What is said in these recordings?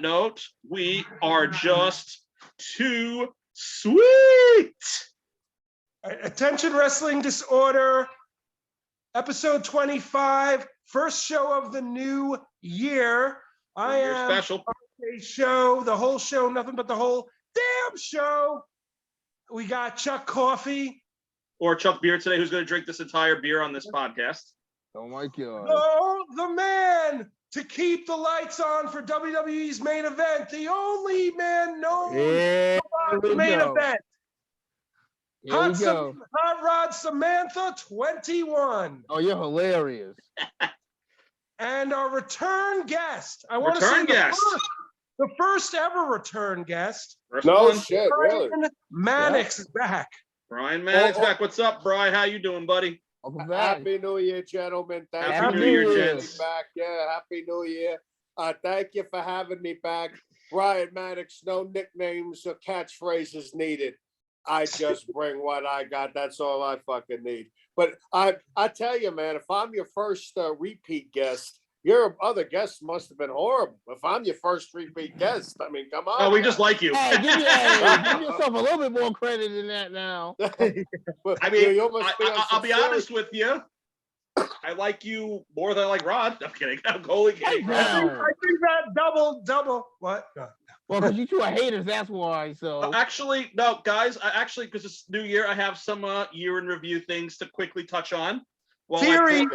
note, we are just too sweet. Attention Wrestling Disorder, episode 25, first show of the new year. I am special. A show, the whole show, nothing but the whole damn show. We got Chuck Coffee. Or Chuck Beer today, who's going to drink this entire beer on this podcast. Oh my God. Oh, the man to keep the lights on for WWE's main event. The only man known for the main event. Hot Rod Samantha 21. Oh, you're hilarious. And our return guest. I want to Return say guest. the first ever return guest. No shit, really. Brian Mannix is back. Brian Mannix back. What's up, Brian? How you doing, buddy? Welcome back. Happy New Year, gentlemen. Happy New Year, gents. Back. Yeah, Happy New Year. Thank you for having me back. Brian Mannix, no nicknames or catchphrases needed. I just bring what I got. That's all I fucking need. But I tell you, man, if I'm your first repeat guest, your other guests must have been horrible. If I'm your first repeat guest, I mean, come on. Oh, we just like you. Hey, give yourself a little bit more credit than that now. I mean, I'll be honest with you. I like you more than I like Rod. I'm kidding. I'm totally kidding. I think that double. What? No. Well, because you two are haters, that's why. So actually, no, guys. Because it's New Year, I have some year in review things to quickly touch on. Theory.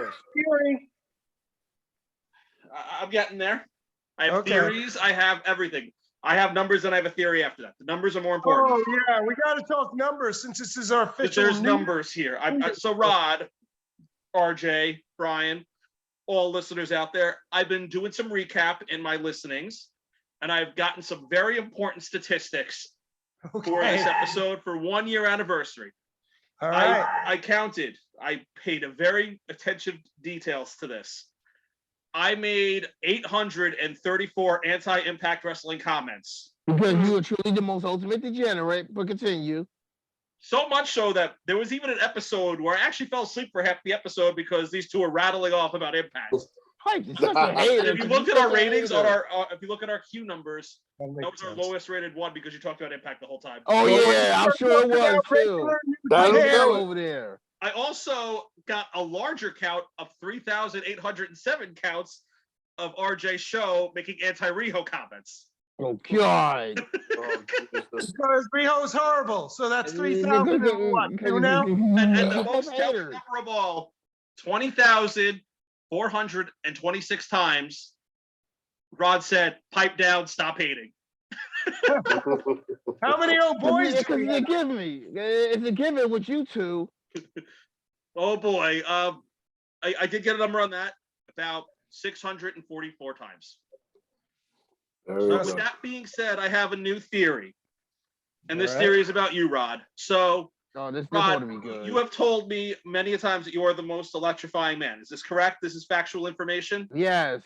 I'm getting there. I have theories. I have everything. I have numbers, and I have a theory after that. The numbers are more important. Oh yeah, we got to talk numbers since this is our official. There's numbers here. So Rod, RJ, Brian, all listeners out there, I've been doing some recap in my listenings, and I've gotten some very important statistics for this episode for 1 year anniversary. All right. I counted. I paid a very attention details to this. I made 834 anti-Impact Wrestling comments. Because you are truly the most ultimate degenerate, but continue. So much so that there was even an episode where I actually fell asleep for half the episode because these two are rattling off about Impact. If you look at our ratings on if you look at our Q numbers, that was our lowest rated one because you talked about Impact the whole time. Oh yeah, I'm sure it was too. Over there. I also got a larger count of 3,807 counts of RJ's show making anti-Riho comments. Oh God! Because Riho is horrible, so that's 3,000 what? Two now? And the most telling number of all, 20,426 times. Rod said, "Pipe down, stop hating." How many old boys? It's a given. It's a given with you two. Oh boy, I did get a number on that, about 644 times. So with that being said, I have a new theory, and this theory is about you, Rod. So, Rod, you have told me many a times that you are the most electrifying man. Is this correct? This is factual information? Yes.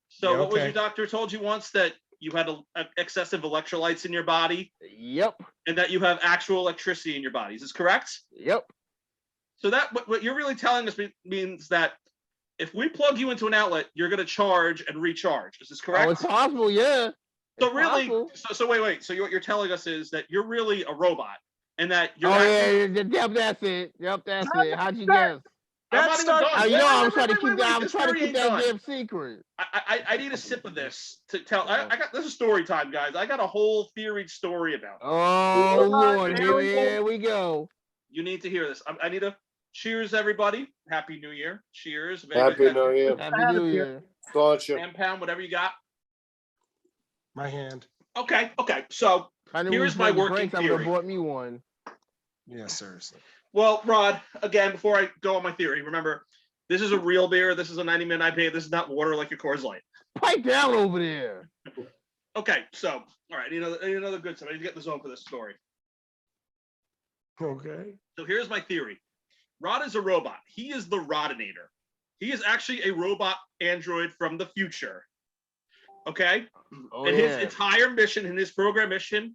So what was your doctor told you once? That you had excessive electrolytes in your body? Yep. And that you have actual electricity in your body. Is this correct? Yep. So that what you're really telling us means that if we plug you into an outlet, you're going to charge and recharge. Is this correct? Oh, it's possible, yeah. So really, so wait. So what you're telling us is that you're really a robot, and that you're. Yep, that's it. Yep, that's it. How'd you guess? That's not. I'm trying to keep that damn secret. I need a sip of this to tell. I got this is story time, guys. I got a whole theory story about it. Oh Lord, here we go. You need to hear this. I need a cheers, everybody. Happy New Year. Cheers. Happy New Year. Happy New Year. Pound, whatever you got. My hand. Okay. So here's my working theory. I would have bought me one. Yeah, seriously. Well, Rod, again, before I go on my theory, remember, this is a real beer. This is a 90-minute IPA. This is not water like your Coors Light. Pipe down over there. Okay, so, all right, I need another good stuff. I need to get the zone for this story. Okay. So here's my theory. Rod is a robot. He is the Rodinator. He is actually a robot android from the future. Okay? His entire mission, and his program mission,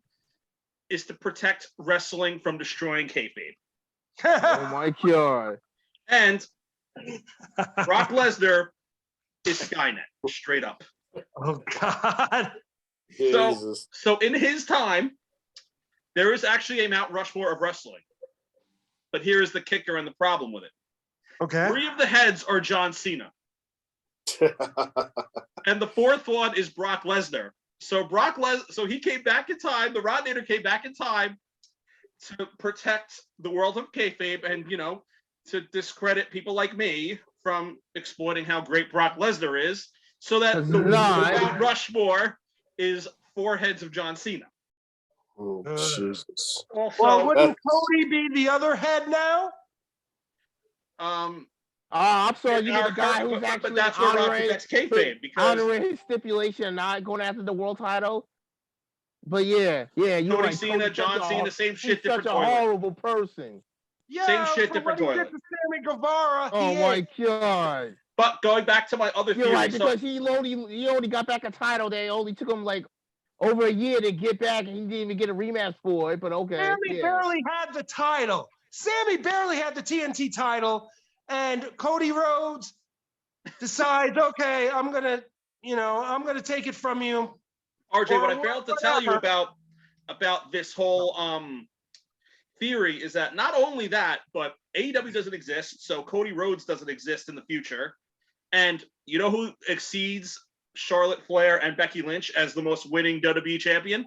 is to protect wrestling from destroying kayfabe. Oh my God. And Brock Lesnar is Skynet, straight up. Oh God. So in his time, there is actually a Mount Rushmore of wrestling. But here's the kicker and the problem with it. Okay. 3 of the heads are John Cena. And the 4th one is Brock Lesnar. So so he came back in time. The Rodnator came back in time to protect the world of kayfabe and, to discredit people like me from exploiting how great Brock Lesnar is, so that the Mount Rushmore is 4 heads of John Cena. Oh, Jesus. Also, Well, wouldn't Cody be the other head now? I'm sorry, you get a guy who's actually but that's where Rock protects kayfabe, because honoring his stipulation and not going after the world title. But yeah, you're Cody right. Cena, John Cena, same shit, he's different such a toilet. horrible person. Yeah, Same shit, for different what he toilet. did to Sammy Guevara. Oh my God. But going back to my other You're theory, right, because he only got back a title. They only took him like over a year to get back, and he didn't even get a rematch for it. But okay, Sammy barely had the title. Sammy barely had the TNT title, and Cody Rhodes decides, okay, I'm gonna take it from you. RJ, what I failed to tell you about this whole theory is that not only that, but AEW doesn't exist, so Cody Rhodes doesn't exist in the future. And you know who exceeds Charlotte Flair and Becky Lynch as the most winning WWE champion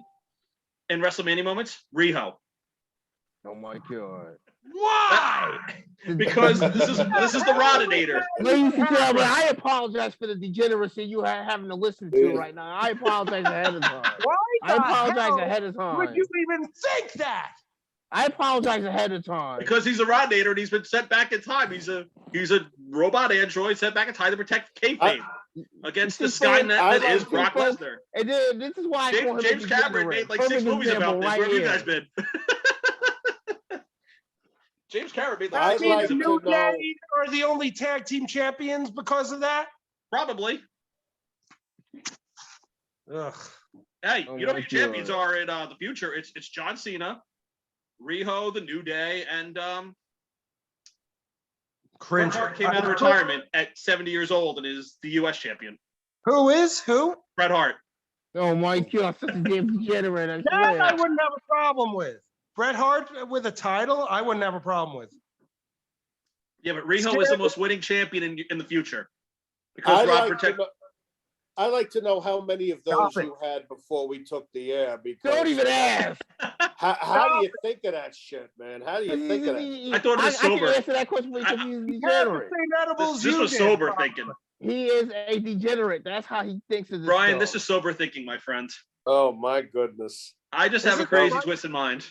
in WrestleMania moments? Riho. Oh my God. Why? Because this is the Rodinator. Ladies and gentlemen, I apologize for the degeneracy you are having to listen to right now. I apologize ahead of time. Why I apologize ahead of time. would you even think that? I apologize ahead of time. Because he's a Rodinator and he's been sent back in time. He's a robot android sent back in time to protect kayfabe against the Skynet that is Brock Lesnar. And then this is why James Cameron made like 6 movies about this. Where have you guys been? James Cameron made like 6 movies about New Day are the only tag team champions because of that? Probably. Ugh. Hey, you know who champions are in the future? It's John Cena, Riho, the New Day, and Bret Hart came out of retirement at 70 years old and is the U.S. champion. Who is? Who? Bret Hart. Oh my God, such a damn degenerate. That I wouldn't have a problem with. Bret Hart with a title, I wouldn't have a problem with. Yeah, but Riho is the most winning champion in the future. Because I'd like to know how many of those you had before we took the air. Because don't even ask. How do you think of that shit, man? How do you think of that? I thought it was sober. I can answer that question because he's degenerate. This was sober thinking. He is a degenerate. That's how he thinks of this. Brian, this is sober thinking, my friend. Oh my goodness. I just have a crazy twisted mind.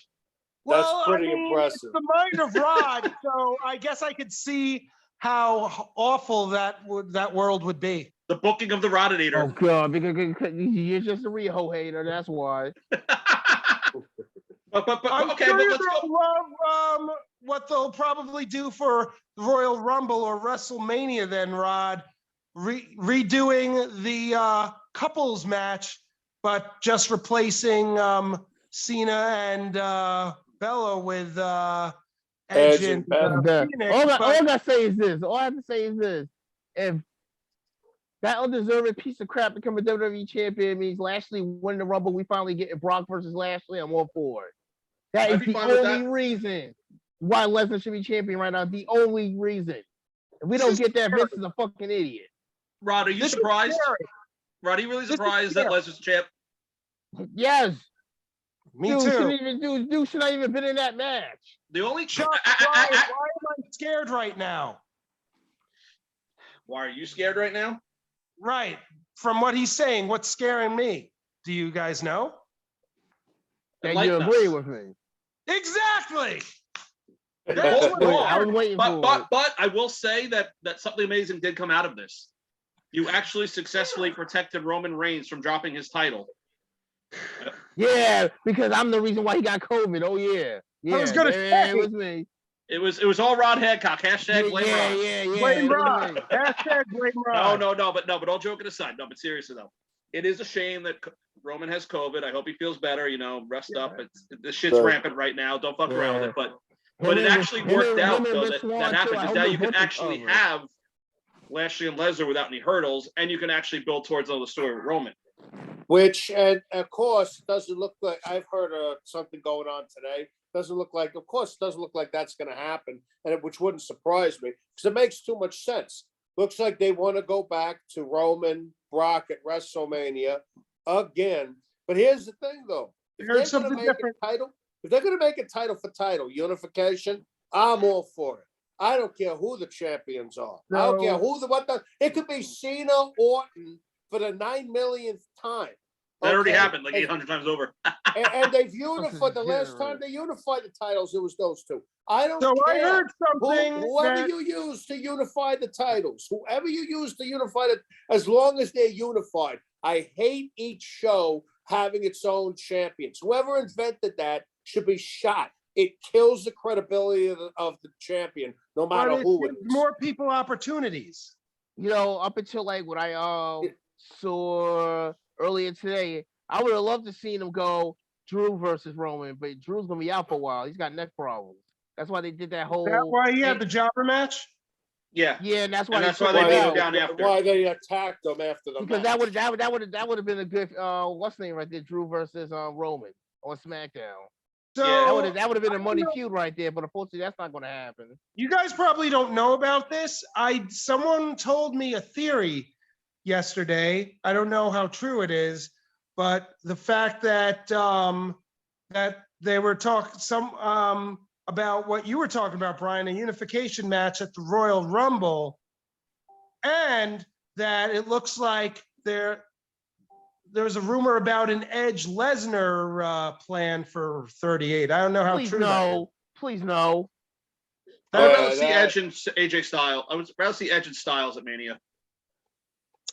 That's pretty impressive. It's the mind of Rod, so I guess I could see how awful that world would be. The booking of the Rodinator. Oh God, because you're just a Riho hater. That's why. but okay, sure but let's go. Love what they'll probably do for Royal Rumble or WrestleMania. Then Rod redoing the couples match, but just replacing Cena and Bella with Edge and Phoenix. All I gotta say is this. All I have to say is this. If that undeserved piece of crap become a WWE champion means Lashley win the Rumble, we finally get Brock versus Lashley, I'm all for it. That is the only reason why Lesnar should be champion right now. The only reason. If we don't get that, Vince is a fucking idiot. Rod, are you surprised? Rod, are you really surprised that Lesnar's champ? Yes. Me too. Dude should not even been in that match. The only why am I scared right now? Why are you scared right now? Right. From what he's saying, what's scaring me? Do you guys know? And you agree with me. Exactly. That's what I was waiting for it. But I will say that something amazing did come out of this. You actually successfully protected Roman Reigns from dropping his title. Yeah, because I'm the reason why he got COVID. Oh yeah. I was gonna say it was me. It was all Rod Hancock. Hashtag blame Rod. Yeah. Blame Rod. Hashtag blame Rod. But all joking aside, but seriously though, it is a shame that Roman has COVID. I hope he feels better. Rest up. This shit's rampant right now. Don't fuck around with it. But it actually worked out though that happened because now you can actually have Lashley and Lesnar without any hurdles, and you can actually build towards another story with Roman. Which, and of course, doesn't look like, I've heard something going on today. Doesn't look like, of course, it doesn't look like that's going to happen, which wouldn't surprise me because it makes too much sense. Looks like they want to go back to Roman, Brock at WrestleMania again. But here's the thing, though. If Here's they're going to something make different. a title, if they're going to make a title for title unification, I'm all for it. I don't care who the champions are. I don't care who it could be Cena, Orton for the 9 millionth time. That already happened like 800 times over. and they've unified the last time they unified the titles. It was those two. I don't So care. I heard something. Whoever you use to unify the titles, whoever you use to unify it, as long as they're unified. I hate each show having its own champions. Whoever invented that should be shot. It kills the credibility of the champion, no matter who it is. More people opportunities. You know, up until like what I saw earlier today, I would have loved to see them go Drew versus Roman, but Drew's gonna be out for a while. He's got neck problems. That's why they did that whole. That's why he had the jobber match. Yeah, yeah, and that's why they beat him down after. Why they attacked him after the because match. that would have been a good what's the name right there, Drew versus Roman on SmackDown. So that would have been a money feud right there, but unfortunately that's not going to happen. You guys probably don't know about this. Someone told me a theory yesterday. I don't know how true it is, but the fact that that they were talking about what you were talking about, Brian, a unification match at the Royal Rumble, and that it looks like there's a rumor about an Edge Lesnar plan for 38. I don't know how true that is. Please no. I would rather see Edge and AJ Styles. I would rather see Edge and Styles at Mania.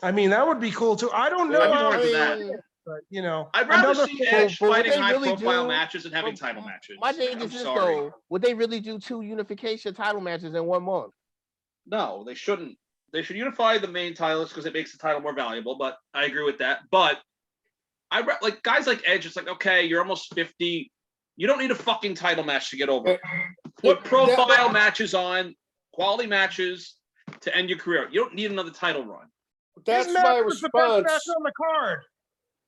I mean, that would be cool too. I don't know. But, you know, I'd rather see Edge fighting high-profile matches and having title matches. My thing is this though: would they really do 2 unification title matches in 1 month? No, they shouldn't. They should unify the main titles because it makes the title more valuable. But I agree with that. But like guys like Edge, it's like, okay, you're almost 50. You don't need a fucking title match to get over. Put profile matches on, quality matches to end your career. You don't need another title run. That's my response. On the card.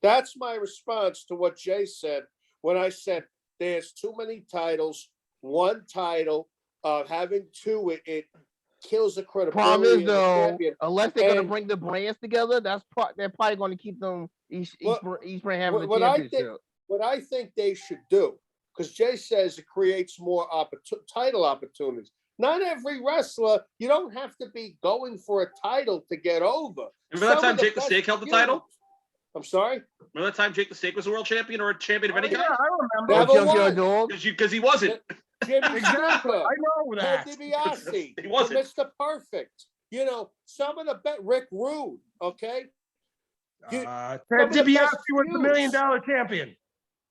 That's my response to what Jay said when I said there's too many titles. 1 title, having 2, it kills the credibility. Problem is though, unless they're going to bring the brands together, they're probably going to keep them each brand having a championship. What I think they should do, because Jay says it creates more title opportunities. Not every wrestler, you don't have to be going for a title to get over. Remember that time Jake the Snake held the title? I'm sorry? Remember that time Jake the Snake was a world champion or a champion of any kind? Yeah, I remember. Because he wasn't. Jimmy exactly. I know that. Ted DiBiase, he wasn't. Mr. Perfect. You know, some of the Rick Rude, okay? Ted DiBiase was the $1 million champion.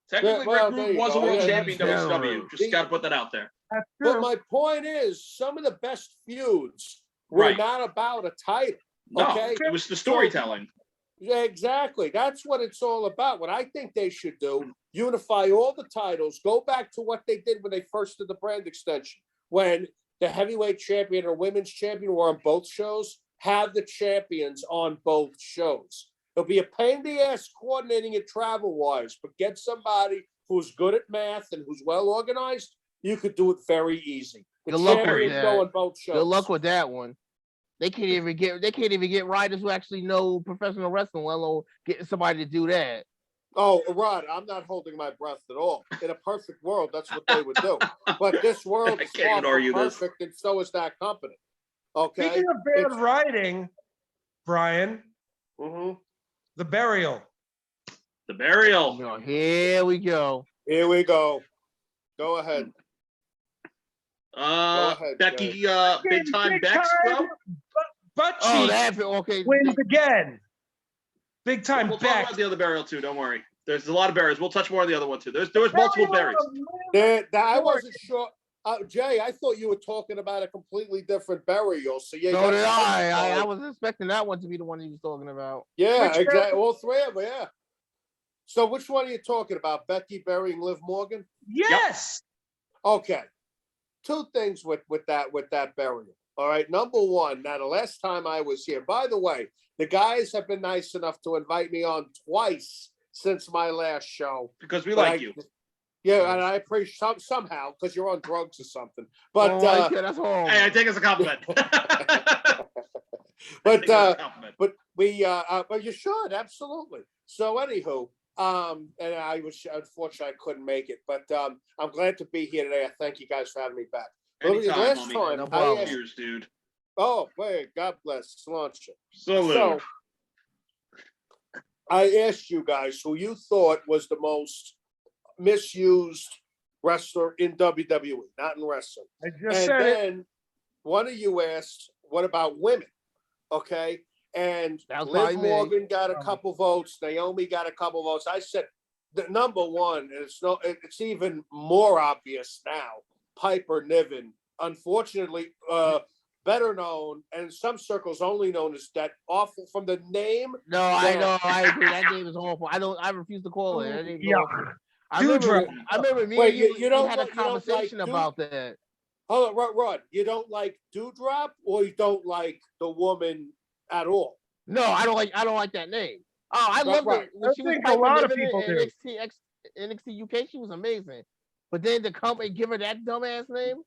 Technically, Rick Rude was a world champion WCW. Just got to put that out there. That's true. But my point is, some of the best feuds were not about a title. No, okay? It was the storytelling. Yeah, exactly. That's what it's all about. What I think they should do, unify all the titles, go back to what they did when they first did the brand extension, when the heavyweight champion or women's champion were on both shows, have the champions on both shows. It'll be a pain in the ass coordinating it travel-wise, but get somebody who's good at math and who's well organized, you could do it very easy. Good luck with that. Go on both shows. Good luck with that one. They can't even get writers who actually know professional wrestling, let alone getting somebody to do that. Oh, Rod, I'm not holding my breath at all. In a perfect world, that's what they would do. But this world is far from perfect, and so is that company. Okay. Speaking of bad writing, Brian, the burial. The burial. Here we go. Here we go. Go ahead. Becky, big time Bex, bro. But she wins again. Big time We'll talk about the other burial too. Don't worry. There's a lot of burials. We'll touch more on the other one too. There was multiple burials. I wasn't sure. Jay, I thought you were talking about a completely different burial. So yeah. So did I. I was expecting that one to be the one he was talking about. Yeah, exactly. All 3 of them. Yeah. So which one are you talking about? Becky burying Liv Morgan? Yes. Yep. Okay. 2 things with that burial. All right, number one. Now, the last time I was here, by the way, the guys have been nice enough to invite me on twice since my last show. Because we like you. Yeah, and I appreciate somehow because you're on drugs or something. But okay, that's horrible. Hey, I take it as a compliment. but you should absolutely. So anywho, and unfortunately I couldn't make it, but I'm glad to be here today. I thank you guys for having me back. Anytime, Last homie. time, No problem. Cheers, dude. oh, wait, God bless, Cilantro. Salute. So I asked you guys who you thought was the most misused wrestler in WWE, not in wrestling. I just said it. Then one of you asked, what about women? Okay. And That was Liv probably me. Morgan got a couple votes. Naomi got a couple votes. I said, the number one, it's even more obvious now. Piper Niven, unfortunately, better known, and in some circles only known as that awful from the name. No, I know. I agree. That name is awful. I refuse to call it. That name is Yeah. awful. I remember me Wait, and you you don't had a like- you don't like conversation Dude? about that. Hold on, Rod, you don't like Dewdrop, or you don't like the woman at all? No, I don't like that name. Oh, I love right. it. When I she was think a Piper lot of Niven people in do. NXT UK, she was amazing. But then to come and give her that dumbass name?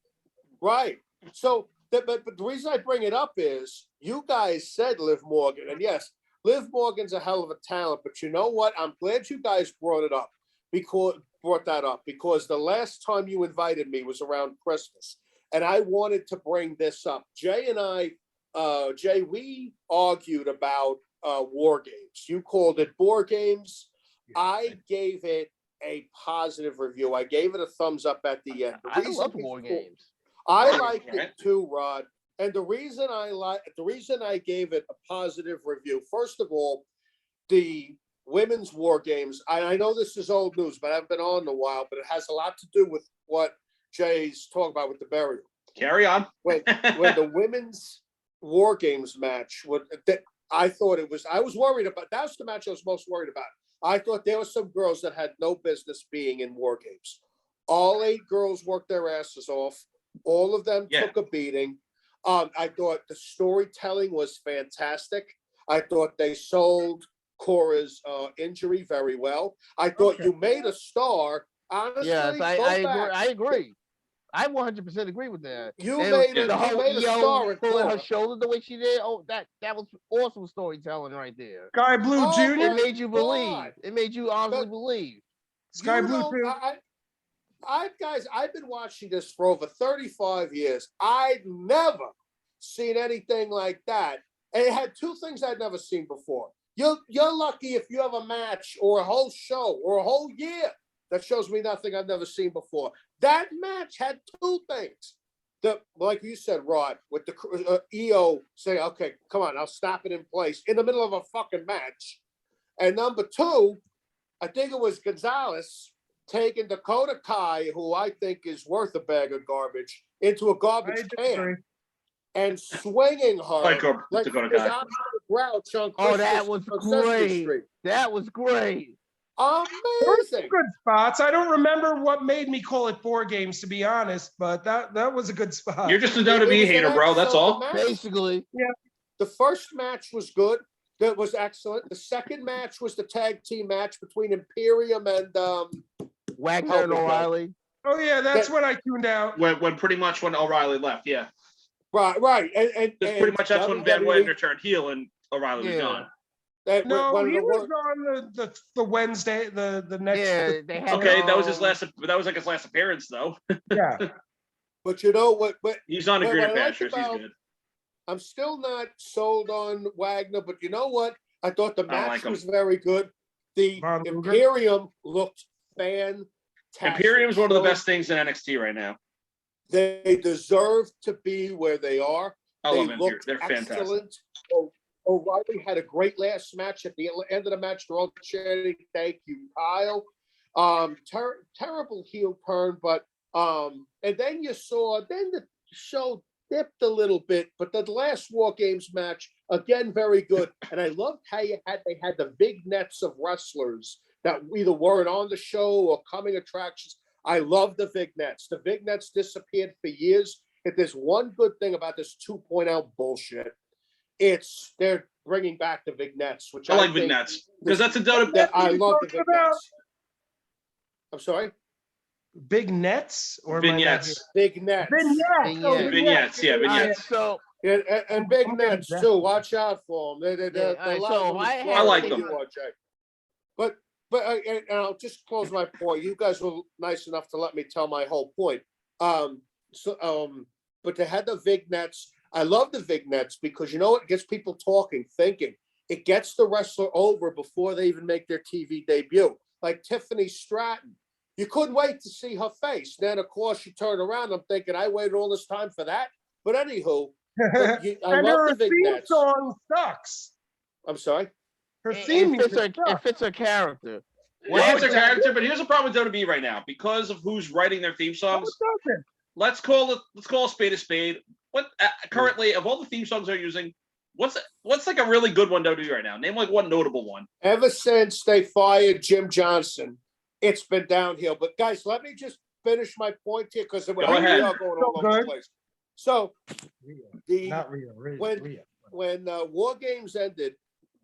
Right. So, but the reason I bring it up is you guys said Liv Morgan, and yes, Liv Morgan's a hell of a talent. But you know what? I'm glad you guys brought that up because the last time you invited me was around Christmas, and I wanted to bring this up. Jay and I, we argued about war games. You called it board games. I gave it a positive review. I gave it a thumbs up at the end. I love war games. I liked it too, Rod. And the reason I gave it a positive review, first of all, the women's war games. I know this is old news, but I haven't been on in a while. But it has a lot to do with what Jay's talking about with the burial. Carry on. When the women's war games match, I thought it was. I was worried about. That's the match I was most worried about. I thought there were some girls that had no business being in war games. All 8 girls worked their asses off. All of them took a beating. I thought the storytelling was fantastic. I thought they sold Cora's injury very well. I thought you made a star. Honestly, yes, I agree. I 100% agree with that. You made a star in pulling her Cora. shoulder the way she did. Oh, that was awesome storytelling right there. Sky Blue Oh, Jr. It made you believe. God. It made you honestly believe. Sky You Blue don't- Jr. guys, I've been watching this for over 35 years. I'd never seen anything like that. And it had 2 things I'd never seen before. You're lucky if you have a match or a whole show or a whole year that shows me nothing I've never seen before. That match had 2 things. Like you said, Rod, with the EO saying, okay, come on, I'll stop it in place in the middle of a fucking match. And number 2, I think it was Gonzalez taking Dakota Kai, who I think is worth a bag of garbage, into a garbage can and swinging her Like the Dakota Kai. opposite of Grouch on Oh, that Christmas- was on Sesame great. Street. That was great. There were some Amazing. good spots. I don't remember what made me call it board games, to be honest, but that was a good spot. You're just a It WWE was hater, an bro. That's excellent all. match. Basically. The first match was good. That was excellent. The second match was the tag team match between Imperium and Wagner and O'Reilly. Oh yeah, that's when I tuned out. When pretty much when O'Reilly left, yeah. right. And Pretty much that's when Van WWE Wagner turned heel and O'Reilly was gone. No, one of he the was worst- on the Wednesday, the next. Yeah, they had Okay, that was his last. That was like his last appearance, though. Yeah. But you know what? But He's on a What greener I like pastures. about- He's good. I'm still not sold on Wagner. But you know what? I thought the I don't match like him. was very good. The Von Luger? Imperium looked fantastic. Imperium's one of the best things in NXT right now. They deserve to be where they are. I They love Imperium. looked They're fantastic. excellent. O'Reilly had a great last match. At the end of the match, they're all chanting, "Thank you, Kyle." Terrible heel turn, but and then you saw the show dipped a little bit, but the last War Games match again very good. And I loved how they had the big nets of wrestlers that either weren't on the show or coming attractions. I love the vignettes. The vignettes disappeared for years. if there's one good thing about this 2.0 bullshit, it's they're bringing back the vignettes, which I like think vignettes because that's a dope. that I love the talking about? vignettes. I'm sorry, Big nets or am I not Vignettes. vignettes. Vignettes. Oh, Vignettes. Vignettes, yeah, All right, vignettes. so And big I'm gonna nets bet. too. Watch out for them. Yeah, all right, so I like them. But and I'll just close my point. You guys were nice enough to let me tell my whole point. But they had the vignettes. I love the vignettes because you know what? It gets people talking, thinking. It gets the wrestler over before they even make their TV debut. Like Tiffany Stratton. You couldn't wait to see her face. Then, of course, you turn around. I'm thinking, I waited all this time for that. But anywho, I and love her the theme vignettes. song sucks. I'm sorry. Her theme it fits music her, it sucks. fits her character. Well, it's their character, but here's the problem with WWE right now because of who's writing their theme No, songs. it doesn't. Let's call a spade a spade. What currently of all the theme songs they're using, what's like a really good one WWE right now? Name like one notable one. Ever since they fired Jim Johnson, it's been downhill. But guys, let me just finish my point here because we ahead. are going all over the place. So Not real. when War Games ended,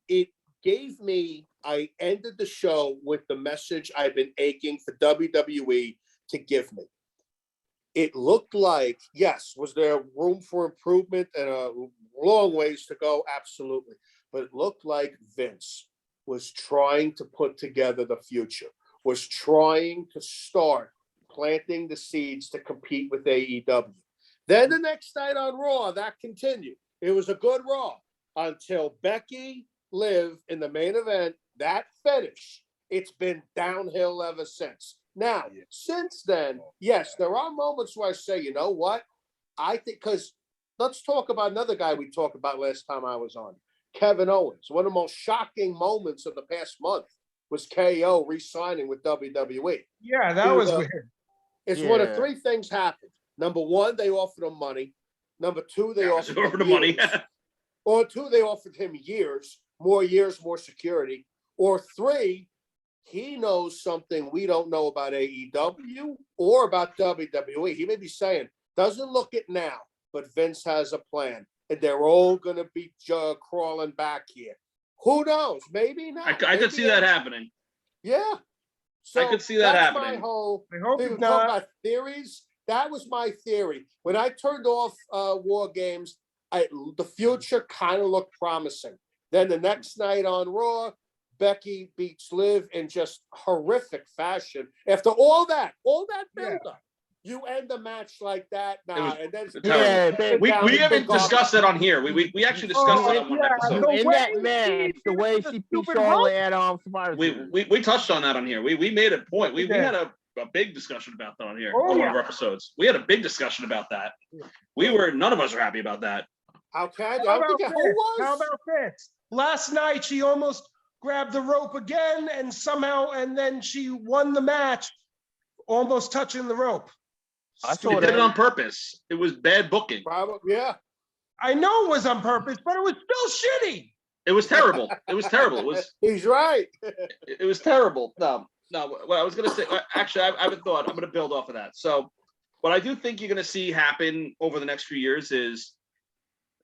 it gave me. I ended the show with the message I've been aching for WWE to give me. It looked like, yes, was there room for improvement and a long ways to go? Absolutely. But it looked like Vince was trying to put together the future, was trying to start planting the seeds to compete with AEW. Then the next night on Raw, that continued. It was a good Raw until Becky, Liv in the main event, that finish. It's been downhill ever since. Now, since then, yes, there are moments where I say, you know what? I think, because let's talk about another guy we talked about last time I was on, Kevin Owens. One of the most shocking moments of the past month was KO re-signing with WWE. Yeah, that was weird. It's one of three things happened. Number one, they offered him money. Number two, they offered him the money. Or two, they offered him years, more security. Or three, he knows something we don't know about AEW or about WWE. He may be saying, doesn't look it now, but Vince has a plan. And they're all going to be crawling back here. Who knows? Maybe not. I could see that happening. Yeah. So I could see that that's happening. My whole I hope thing. it's We talk not. about theories. That was my theory. When I turned off War Games, the future kind of looked promising. Then the next night on Raw, Becky beats Liv in just horrific fashion. After all that build-up, you end a match like that. And then we haven't discussed it on here. We actually discussed it on one episode. In that match, the way she beat Charlotte at Survivor Series. We touched on that on here. We made a point. We had a big discussion about that on here on one of our episodes. We had a big discussion about that. None of us are happy about that. How about Fitz? Last night she almost grabbed the rope again and then she won the match, almost touching the rope. She did it on purpose. It was bad booking. Probably, yeah. I know it was on purpose, but it was still shitty. It was terrible. He's right. It was terrible. No. What I was going to say, actually, I have a thought. I'm going to build off of that. So what I do think you're going to see happen over the next few years is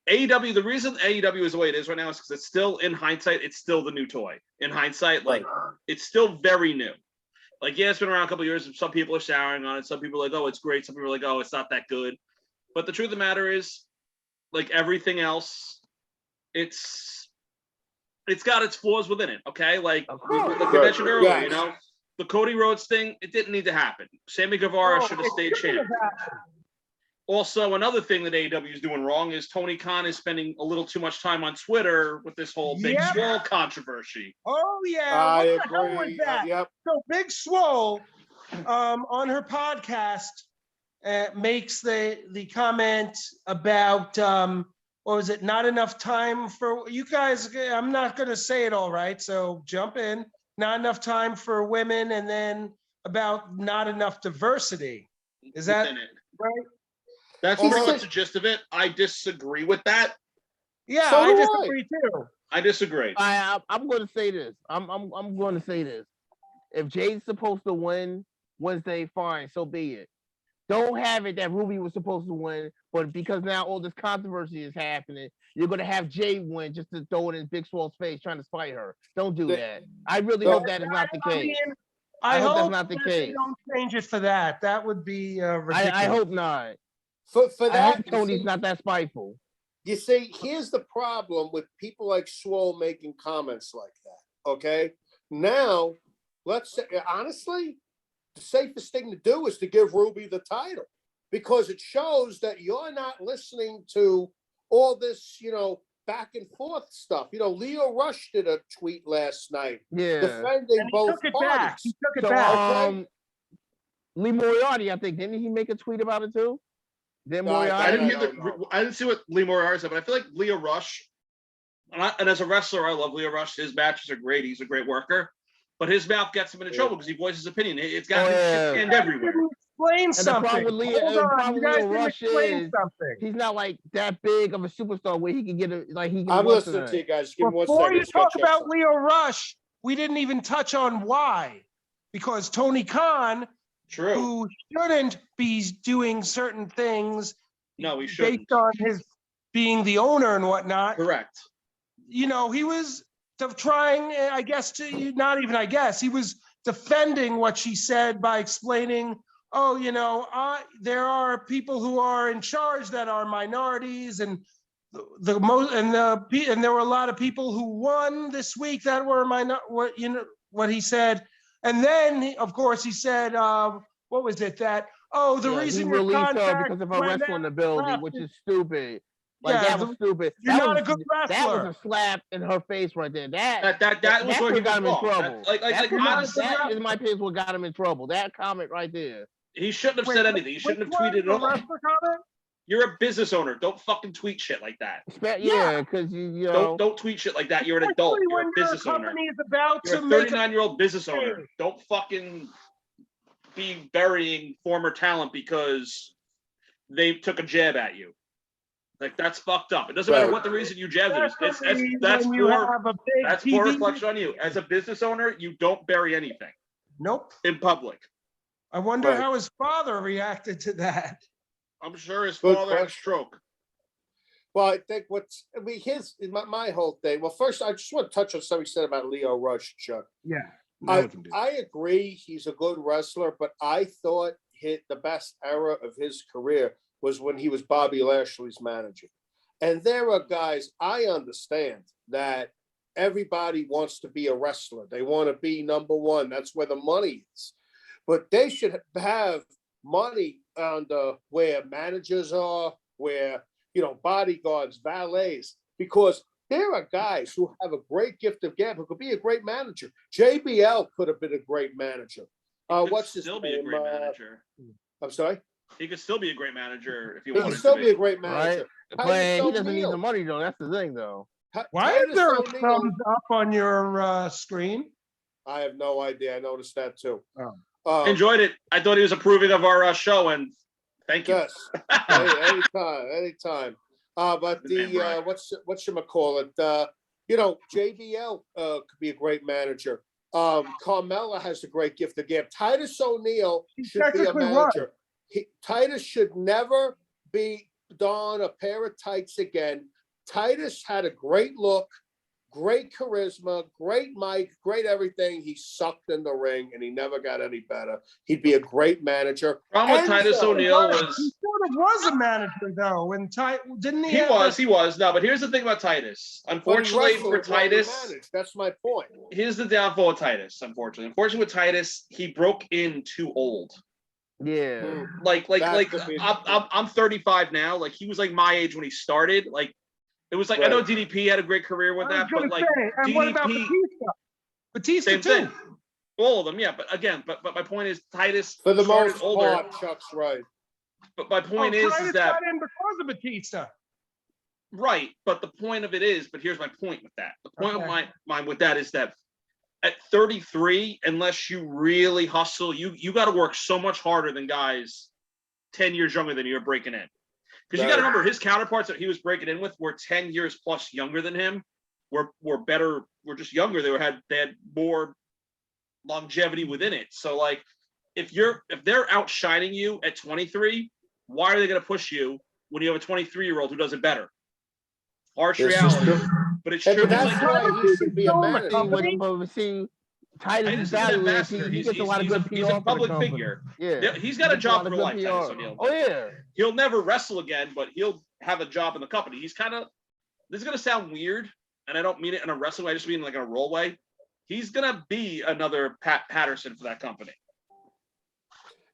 AEW. The reason AEW is the way it is right now is because it's still, in hindsight, it's still the new toy. In hindsight, like, it's still very new. Like, yeah, it's been around a couple of years. Some people are souring on it. Some people are like, oh, it's great. Some people are like, oh, it's not that good. But the truth of the matter is, like everything else, it's got its flaws within it, okay? Like we mentioned earlier, you know, the Cody Rhodes thing, it didn't need to happen. Sammy Guevara should have stayed champ. Also, another thing that AEW is doing wrong is Tony Khan is spending a little too much time on Twitter with this whole Big Swole controversy. Oh, yeah. What the hell was that? So Big Swole, on her podcast, makes the comment about, what was it, not enough time for, you guys, I'm not going to say it all right, so jump in. Not enough time for women, and then about not enough diversity. Is that right? That's pretty much the gist of it. I disagree with that. Yeah, I disagree too. I disagree. I'm going to say this. I'm going to say this. If Jade's supposed to win Wednesday, fine, so be it. Don't have it that Ruby was supposed to win, but because now all this controversy is happening, you're gonna have Jay win just to throw it in Big Swole's face, trying to spite her. Don't do that. I really hope that is not the case. I hope that's not the that case. They don't change it for that. That would be ridiculous. I hope not. For I that, hope Tony's not that spiteful. you see, here's the problem with people like Swole making comments like that. Okay, now let's say honestly, the safest thing to do is to give Ruby the title because it shows that you're not listening to all this, back and forth stuff. Leo Rush did a tweet last night defending both parties. He took it back. Okay? Lee Moriarty, I think, didn't he make a tweet about it too? Then I Moriarty. I didn't see what Lee Moriarty said, but I feel like Leo Rush, and as a wrestler, I love Leo Rush. His matches are great. He's a great worker, but his mouth gets him into trouble because he voices his opinion. It's got his shit canned everywhere. Explain something. The problem with Leo Rush is something. he's not like that big of a superstar where he can get it. Like he can. I'm listening to you guys. Give me 1 second. Before you talk about Leo Rush, we didn't even touch on why, because Tony Khan, who shouldn't be doing certain things. No, he shouldn't. Based on his being the owner and whatnot. Correct. He was trying, I guess, he was defending what she said by explaining, there are people who are in charge that are minorities, and there were a lot of people who won this week that were what he said, and then of course he said, what was it that? Oh, the reason he your released her contract because of her wrestling ability, which is stupid. Like that was stupid. You're not a good wrestler. That was a slap in her face right there. That was what got him in trouble. Honestly, that is my opinion. What got him in trouble? That comment right there. He shouldn't have said anything. He shouldn't have tweeted at all. You're a business owner. Don't fucking tweet shit like that. Yeah, because you know. Don't tweet shit like that. You're an adult. You're a business owner. You're a 39-year-old business owner. Don't fucking be burying former talent because they took a jab at you. Like, that's fucked up. It doesn't matter what the reason you jabbed is. That's poor reflection on you. As a business owner, you don't bury anything. Nope. In public. I wonder how his father reacted to that. I'm sure his father had a stroke. Well, I think here's my whole thing. Well, first, I just want to touch on something you said about Leo Rush, Chuck. Yeah. I agree he's a good wrestler, but I thought the best era of his career was when he was Bobby Lashley's manager. And there are guys, I understand that everybody wants to be a wrestler. They want to be number one. That's where the money is. But they should have money under where managers are, where, bodyguards, valets, because there are guys who have a great gift of gab who could be a great manager. JBL could have been a great manager. What's his name? Be a great manager. I'm sorry? He could still be a great manager if he wanted to. He could still be a great manager. Right. But he doesn't need the money, though. That's the thing, though. Why is there a thumbs up on your screen? I have no idea. I noticed that, too. Enjoyed it. I thought he was approving of our show, and thank you. Yes. Anytime. But whatchamacallit? JBL could be a great manager. Carmella has a great gift of gab. Titus O'Neil should be a manager. Titus should never be don a pair of tights again. Titus had a great look, great charisma, great mic, great everything. He sucked in the ring, and he never got any better. He'd be a great manager. Problem with Titus O'Neil was he sort of was a manager though. And didn't he? He was. No, but here's the thing about Titus. Unfortunately for Titus, that's my point. Here's the downfall of Titus. Unfortunately with Titus, he broke in too old. Yeah. I'm 35 now. Like, he was like my age when he started. Like, it was like, I know DDP had a great career with that, but like and DDP, what about Batista same too. thing. All of them, yeah. But again, but my point is Titus for the most older. part, Chuck's right. But my point is Titus that got in because of Batista. Right, but the point of it is, but here's my point with that. The point of mine with that is that at 33, unless you really hustle, you got to work so much harder than guys 10 years younger than you're breaking in. Because you got to remember, his counterparts that he was breaking in with were 10 years plus younger than him, were better, were just younger. They had more longevity within it. So like, if they're outshining you at 23, why are they going to push you when you have a 23-year-old who does it better? Harsh reality, but it's true. But that's why he should be a manager. See, Titus Titus is is an valuable. ambassador. He gets a lot of good PR he's a public for the figure. Yeah, He's got a job for life, Titus O'Neil. Oh yeah. He'll never wrestle again, but he'll have a job in the company. He's kind of, this is going to sound weird, and I don't mean it in a wrestling way, I just mean like in a role way. He's going to be another Pat Patterson for that company.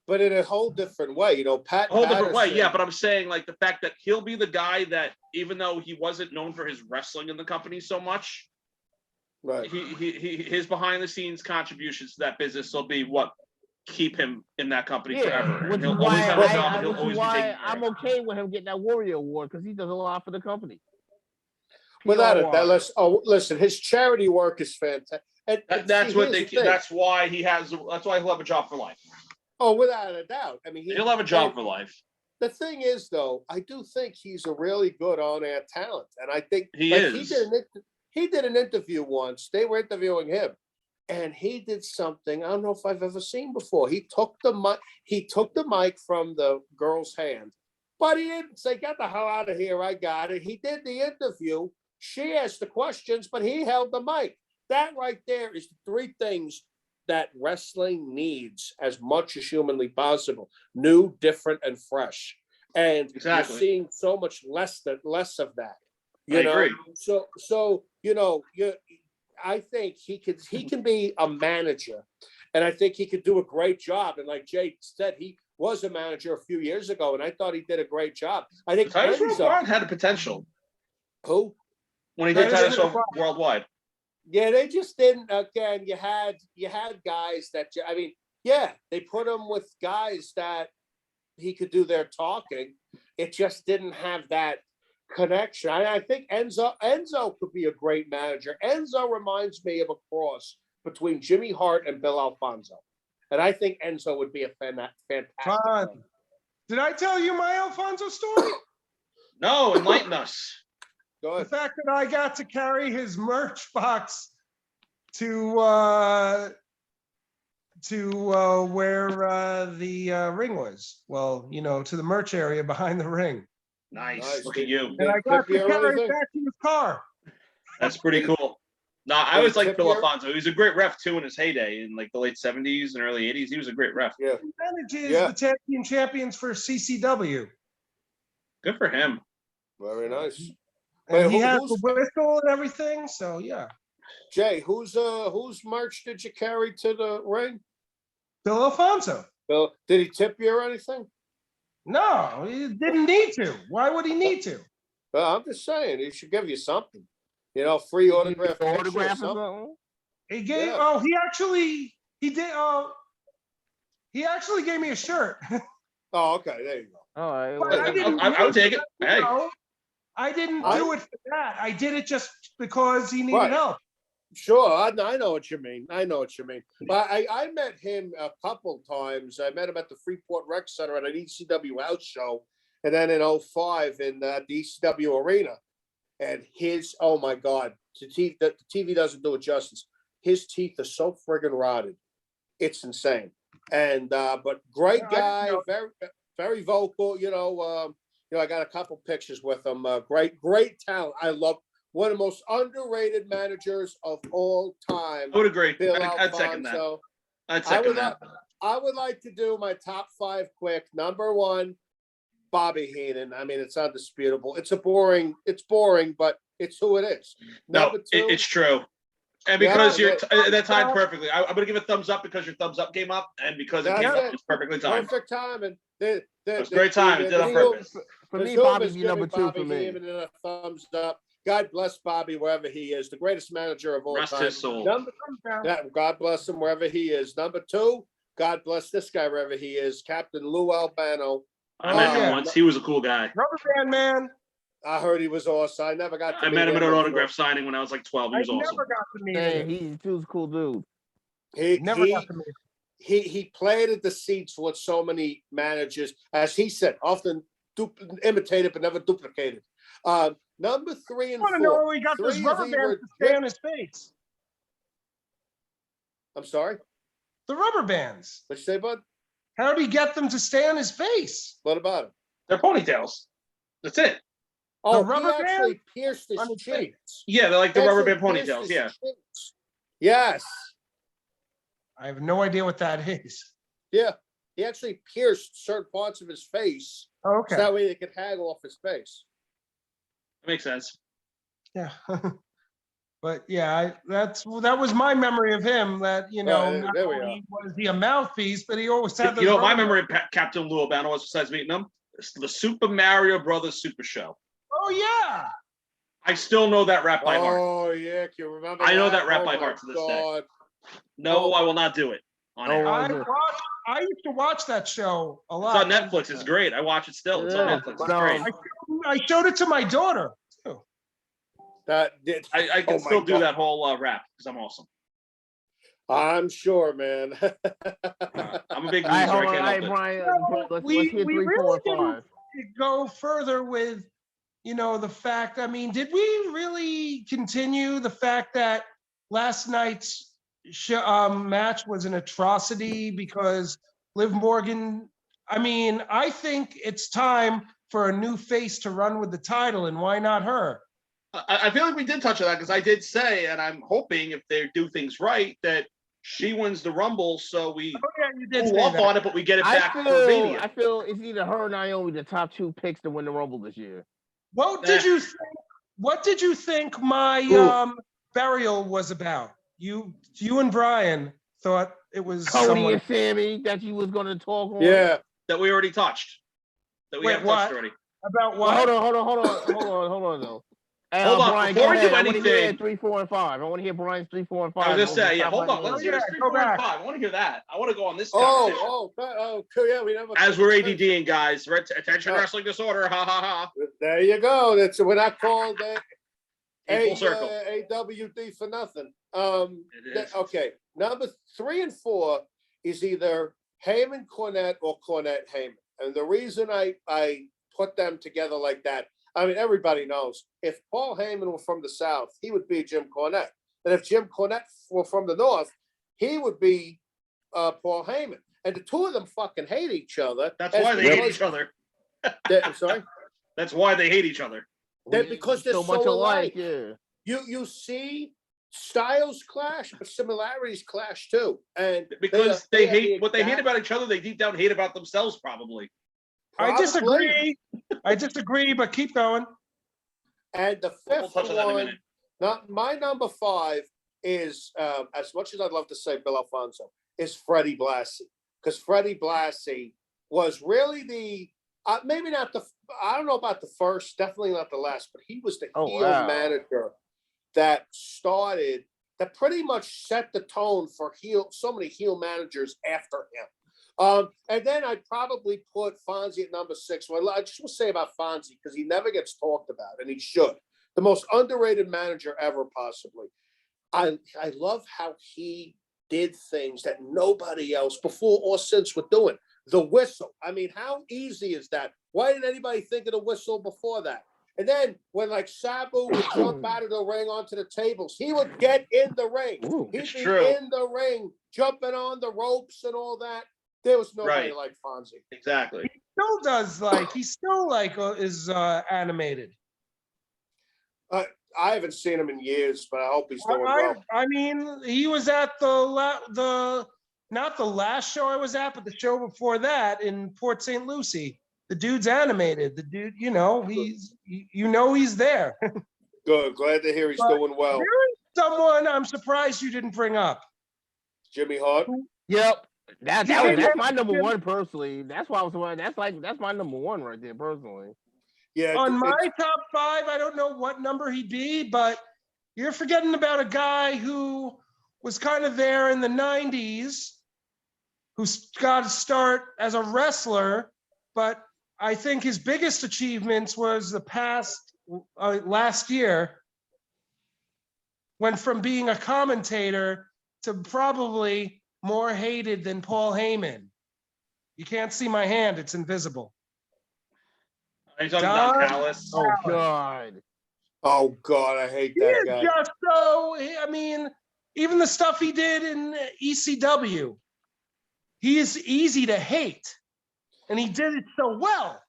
But in a whole different way, Pat. A whole different way, yeah. But I'm saying like the fact that he'll be the guy that, even though he wasn't known for his wrestling in the company so much, right? His behind the scenes contributions to that business will be what keep him in that company forever. Which is why I'm okay with him getting that Warrior Award, because he does a lot for the company. Without it, listen, his charity work is fantastic. That's why he'll have a job for life. Oh, without a doubt. I mean, he'll have a job for life. The thing is, though, I do think he's a really good on-air talent, and I think he is. He did an interview once. They were interviewing him, and he did something I don't know if I've ever seen before. He took the mic. He took the mic from the girl's hand, but he didn't say, "Get the hell out of here! I got it." He did the interview. She asked the questions, but he held the mic. That right there is the three things that wrestling needs as much as humanly possible: new, different, and fresh. And you're seeing so much less of that. I agree. So I think he can be a manager, and I think he could do a great job. And like Jay said, he was a manager a few years ago, and I thought he did a great job. I think Titus Worldwide had a potential. Who? When he did Titus Worldwide. Yeah, they just didn't. Again, you had guys that, I mean, yeah, they put him with guys that he could do their talking. It just didn't have that connection. I think Enzo could be a great manager. Enzo reminds me of a cross between Jimmy Hart and Bill Alfonso, and I think Enzo would be a fantastic. Did I tell you my Alfonso story? No, enlighten us. The fact that I got to carry his merch box to where the ring was. Well, to the merch area behind the ring. Nice. Look at you. And I got to carry it back to his car. That's pretty cool. No, I always liked Bill Alfonso. He was a great ref too in his heyday in like the late 70s and early 80s. He was a great ref. Yeah. He manages the tag team champions for CCW. Good for him. Very nice. And he has the whistle and everything, so yeah. Jay, whose merch did you carry to the ring? Bill Alfonso. Bill, did he tip you or anything? No, he didn't need to. Why would he need to? Well, I'm just saying, he should give you something. Free autograph. Autograph or something? He gave. Yeah. Oh, he did. He actually gave me a shirt. Oh, okay. There you go. All right. Well, I would take it. Hey. I didn't do it for that. I did it just because he needed help. Sure, I know what you mean. But I met him a couple times. I met him at the Freeport Rec Center at an ECW house show, and then in 2005 in the ECW arena. And oh my God, the TV doesn't do it justice. His teeth are so friggin' rotted. It's insane. And but great guy, very, very vocal, I got a couple pictures with him. Great talent. I love one of the most underrated managers of all time. I would agree. I'd second that. I would like to do my top 5 quick. Number 1, Bobby Heenan. I mean, it's undisputable. It's boring, but it's who it is. Number 2, it's true. And because that timed perfectly. I'm going to give a thumbs up because your thumbs up came up, and because it came up, it's perfectly timed. Perfect timing. It's great time. It did on purpose. For me, Bobby's number 2 for me. And a thumbs up. God bless Bobby wherever he is. The greatest manager of all Rest time. His soul. God bless him wherever he is. Number 2, God bless this guy wherever he is. Captain Lou Albano. I met him once. He was a cool guy. Rubber band man. I heard he was awesome. I never got to I met him at an autograph signing when I was like 12. He was awesome. Never got to meet him. He was a cool dude. He planted the seeds for what so many managers, as he said, often imitated but never duplicated. Number 3 and 4. I want to know where he got those rubber bands to stay on his face. I'm sorry? The rubber bands. What'd you say, bud? How did he get them to stay on his face? What about him? They're ponytails. That's it. Oh, rubber he actually band pierced his on his cheeks. Yeah, they're like the He rubber actually band pierced ponytails. his Yeah. cheeks. Yes. I have no idea what that is. Yeah. He actually pierced certain parts of his face. Okay. So that way they could hang off his face. That makes sense. Yeah. But yeah, that was my memory of him. That not there we only was he a mouthpiece, but he always had You those know, my rubber memory of Captain Lou Albano was, besides meeting him, it's the Super Mario Brothers Super Show. Oh yeah. I still know that rap by heart. Oh yeah, can you remember? I know that rap Oh by my heart to this day. God. No, I will not do it on air. I used to watch that show a It's lot. on Netflix. It's great. I watch it still. It's on Yeah, Netflix. but, It's great. I showed it to my daughter too. That did. I can Oh my still do God. that whole rap because I'm awesome. I'm sure, man. I'm a big All right, loser. hold I on. can't All right, help it. Brian. Let's we hear 3, really 4, didn't 5. go further with the fact. I mean, did we really continue the fact that last night's match was an atrocity because Liv Morgan? I mean, I think it's time for a new face to run with the title, and why not her? I feel like we did touch on that because I did say, and I'm hoping if they do things right, that she wins the Rumble, so we Oh, yeah, you did pull say off that. on it, but we get it I back for feel Mania. it's either her or Naomi, the top 2 picks to win the Rumble this year. What did you think? What did you think my burial was about? You and Brian thought it was Cody and Sammy that you was going to talk on. Yeah. That we already touched. That we Wait, have what? touched already. About Well, what? hold on though. Hold on, Brian, before go we ahead. do I want to hear anything- 3, 4, and 5. I want to hear Brian's 3, 4, and 5. I was just Those are saying, yeah, top hold on. 5 Let's moves. hear this Yeah, 3, go 4, and back. 5. I want to hear that. I want to go on this conversation. Cool. Yeah, we never. As we're ADDing, guys. Attention wrestling disorder. Ha ha ha. There you go. We're not called In full circle. AWD for nothing. It is. Okay, number 3 and 4 is either Heyman Cornette or Cornette Heyman, and the reason I put them together like that, I mean, everybody knows if Paul Heyman were from the South, he would be Jim Cornette, and if Jim Cornette were from the North, he would be Paul Heyman, and the two of them fucking hate each other. That's why they hate each other. I'm sorry. That's why they hate each other. Because they're so much alike. Yeah. You see styles clash, but similarities clash too. And Because they hate the what they hate exact- about each other, they deep down hate about themselves, probably. I disagree. I disagree, but keep going. And the We'll fifth touch on that in a one, minute. not my number 5 is as much as I'd love to say Bill Alfonso, is Freddie Blassie. Because Freddie Blassie was really the maybe not the I don't know about the first, definitely not the last, but he was the heel manager that pretty much set the tone for so many heel managers after him. And then I'd probably put Fonzie at number 6. Well, I just want to say about Fonzie, because he never gets talked about, and he should. The most underrated manager ever, possibly. I love how he did things that nobody else before or since were doing. The whistle. I mean, how easy is that? Why didn't anybody think of the whistle before that? And then when like Sabu would jump out of the ring onto the tables, he would get in the ring. He'd be in the ring, jumping on the ropes and all that. There was nobody like Fonzie. Exactly. He still does is animated. I haven't seen him in years, but I hope he's doing well. I mean, he was at not the last show I was at, but the show before that in Port St. Lucie. The dude's animated. The dude, he's there. Good. Glad to hear he's doing well. There is someone I'm surprised you didn't bring up. Jimmy Hart. Yep. That's my number 1 personally. That's why I was wondering. That's my number 1 right there personally. Yeah. On my top 5, I don't know what number he'd be, but you're forgetting about a guy who was kind of there in the 90s, who got to start as a wrestler, but I think his biggest achievements was last year, went from being a commentator to probably more hated than Paul Heyman. You can't see my hand, it's invisible. Are you talking about Callis? Oh, God. Oh, God, I hate that guy. Just so, I mean, even the stuff he did in ECW, he is easy to hate, and he did it so well.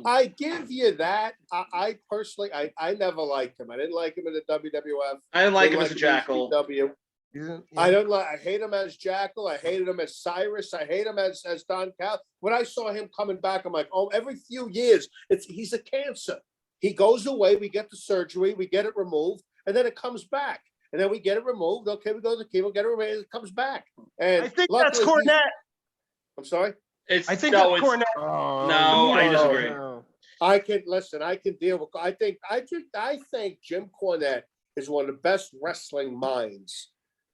I give you that. I personally, I never liked him. I didn't like him in the WWF. I didn't like him Didn't as a Jackal. ECW. I don't like. I hate him as Jackal. I hated him as Cyrus. I hate him as Don Cal. When I saw him coming back, I'm like, oh, every few years, he's a cancer. He goes away. We get the surgery. We get it removed, and then it comes back. And then we get it removed. Okay, we go to the chemo, get it removed. It comes back. And I think that's Cornette. I'm sorry. I think that's Cornette. No, I disagree. No. I can listen. I can deal with. I think Jim Cornette is one of the best wrestling minds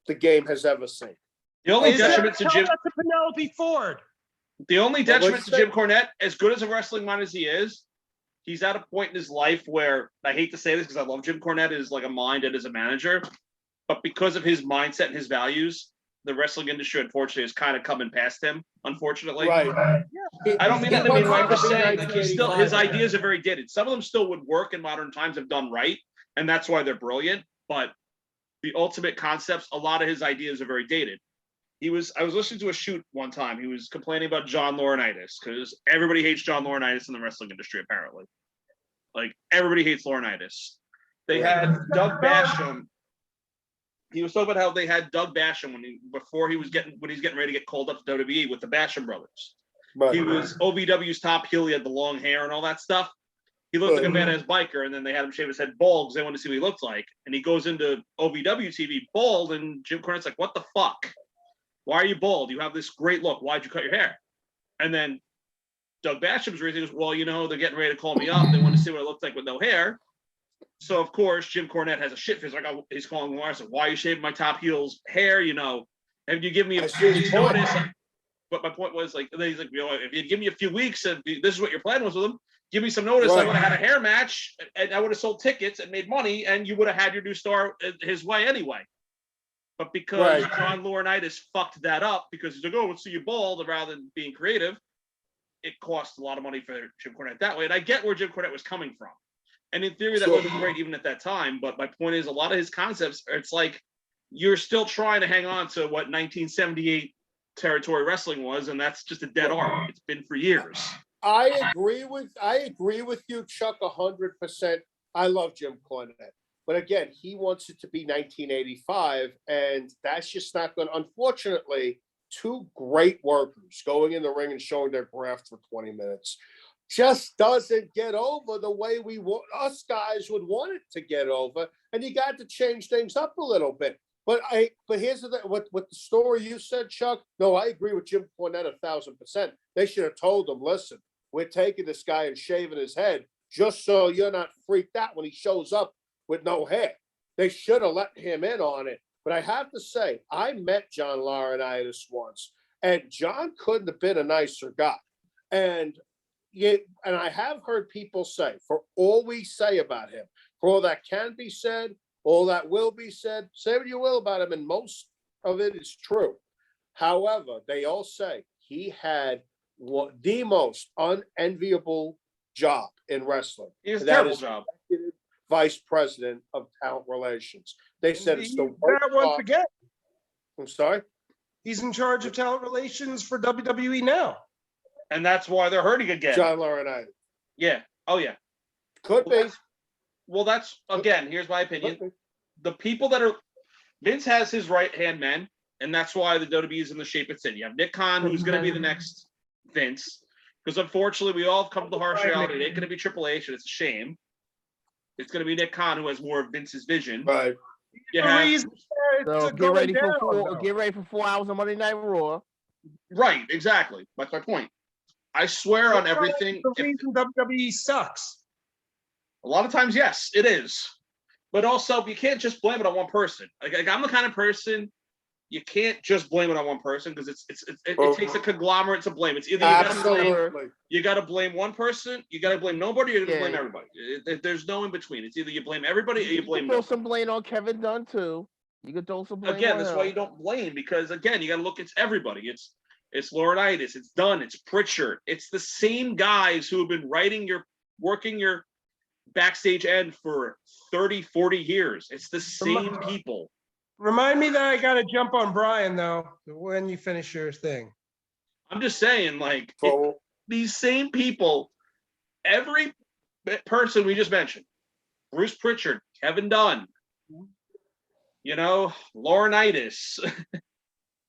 the game has ever seen. The only Is that detriment to Jim. to Penelope Ford? The only Well, detriment what'd to you Jim Cornette, as good as a wrestling mind as he is, he's at a point in his life where, I hate to say this because I love Jim Cornette as like a mind and as a manager, but because of his mindset and his values, the wrestling industry, unfortunately, is kind of coming past him, unfortunately. Right. I don't mean that in a mean way. I'm just saying, like, his ideas are very dated. Some of them still would work in modern times if done right, and that's why they're brilliant. But the ultimate concepts, a lot of his ideas are very dated. I was listening to a shoot one time. He was complaining about John Laurinaitis because everybody hates John Laurinaitis in the wrestling industry, apparently. Like, everybody hates Laurinaitis. They had Doug Basham. He was talking about how they had Doug Basham when he's getting ready to get called up to WWE with the Basham brothers. Right. He was OVW's top heel. He had the long hair and all that stuff. He looked like a badass biker, and then they had him shave his head bald because they wanted to see what he looked like. And he goes into OVW TV bald, and Jim Cornette's like, "What the fuck? Why are you bald? You have this great look. Why'd you cut your hair?" And then Doug Basham's reason was, "Well, they're getting ready to call me up. They want to see what I looked like with no hair." So of course Jim Cornette has a shit face. Like, he's calling Lawrence, like, "Why are you shaving my top heel's hair? Have you give me a few weeks notice?" But my point was, like, then he's like, "If you'd give me a few weeks and this is what your plan was with him, give me some notice. Right. I would have had a hair match and I would have sold tickets and made money, and you would have had your new star his way anyway." But because John Laurinaitis fucked that up because he's like, "Oh, let's see you bald," rather than being creative, it cost a lot of money for Jim Cornette that way. And I get where Jim Cornette was coming from. And in theory, that would have been great even at that time. But my point is, a lot of his concepts, it's like you're still trying to hang on to what 1978 territory wrestling was, and that's just a dead art. It's been for years. I agree with you, Chuck, 100%. I love Jim Cornette. But again, he wants it to be 1985, and that's just not going to, unfortunately, two great workers going in the ring and showing their graft for 20 minutes just doesn't get over the way us guys would want it to get over, and you got to change things up a little bit. But here's the thing, what the story you said, Chuck. No, I agree with Jim Cornette 1,000%. They should have told him, "Listen, we're taking this guy and shaving his head just so you're not freaked out when he shows up with no hair." They should have let him in on it. But I have to say, I met John Laurinaitis once, and John couldn't have been a nicer guy. And I have heard people say, for all we say about him, for all that can be said, all that will be said, say what you will about him, and most of it is true. However, they all say he had the most unenviable job in wrestling. He has a terrible job. Vice president of talent relations. They said it's the worst that once job. again. I'm sorry? He's in charge of talent relations for WWE now. And that's why they're hurting again. John Laurinaitis. Yeah. Oh, yeah. Could be. Well, that's, again, here's my opinion. The people that are, Vince has his right-hand men, and that's why the WWE is in the shape it's in. You have Nick Khan, who's going to be the next Vince, because unfortunately, we all have come to the harsh reality. It ain't going to be Triple H, and it's a shame. It's going to be Nick Khan, who has more of Vince's vision. Right. So get ready for 4 hours of Monday Night Raw. Right, exactly. That's my point. I swear on everything. The reason WWE sucks. A lot of times, yes, it is. But also, you can't just blame it on one person. Like I'm the kind of person, you can't just blame it on one person because it takes a conglomerate to blame. It's either you got to blame one person, you got to blame nobody, or you got to blame everybody. There's no in between. It's either you blame everybody or you blame nobody. Throw some blame on Kevin Dunn too. You could throw some blame again. That's why you don't blame, because again, you got to look. It's everybody. It's Laurinaitis. It's Dunn. It's Pritchard. It's the same guys who have been working your backstage end for 30, 40 years. It's the same people. Remind me that I got to jump on Brian, though, when you finish your thing. I'm just saying, like, For these same people, every person we just mentioned, Bruce Pritchard, Kevin Dunn, Laurinaitis,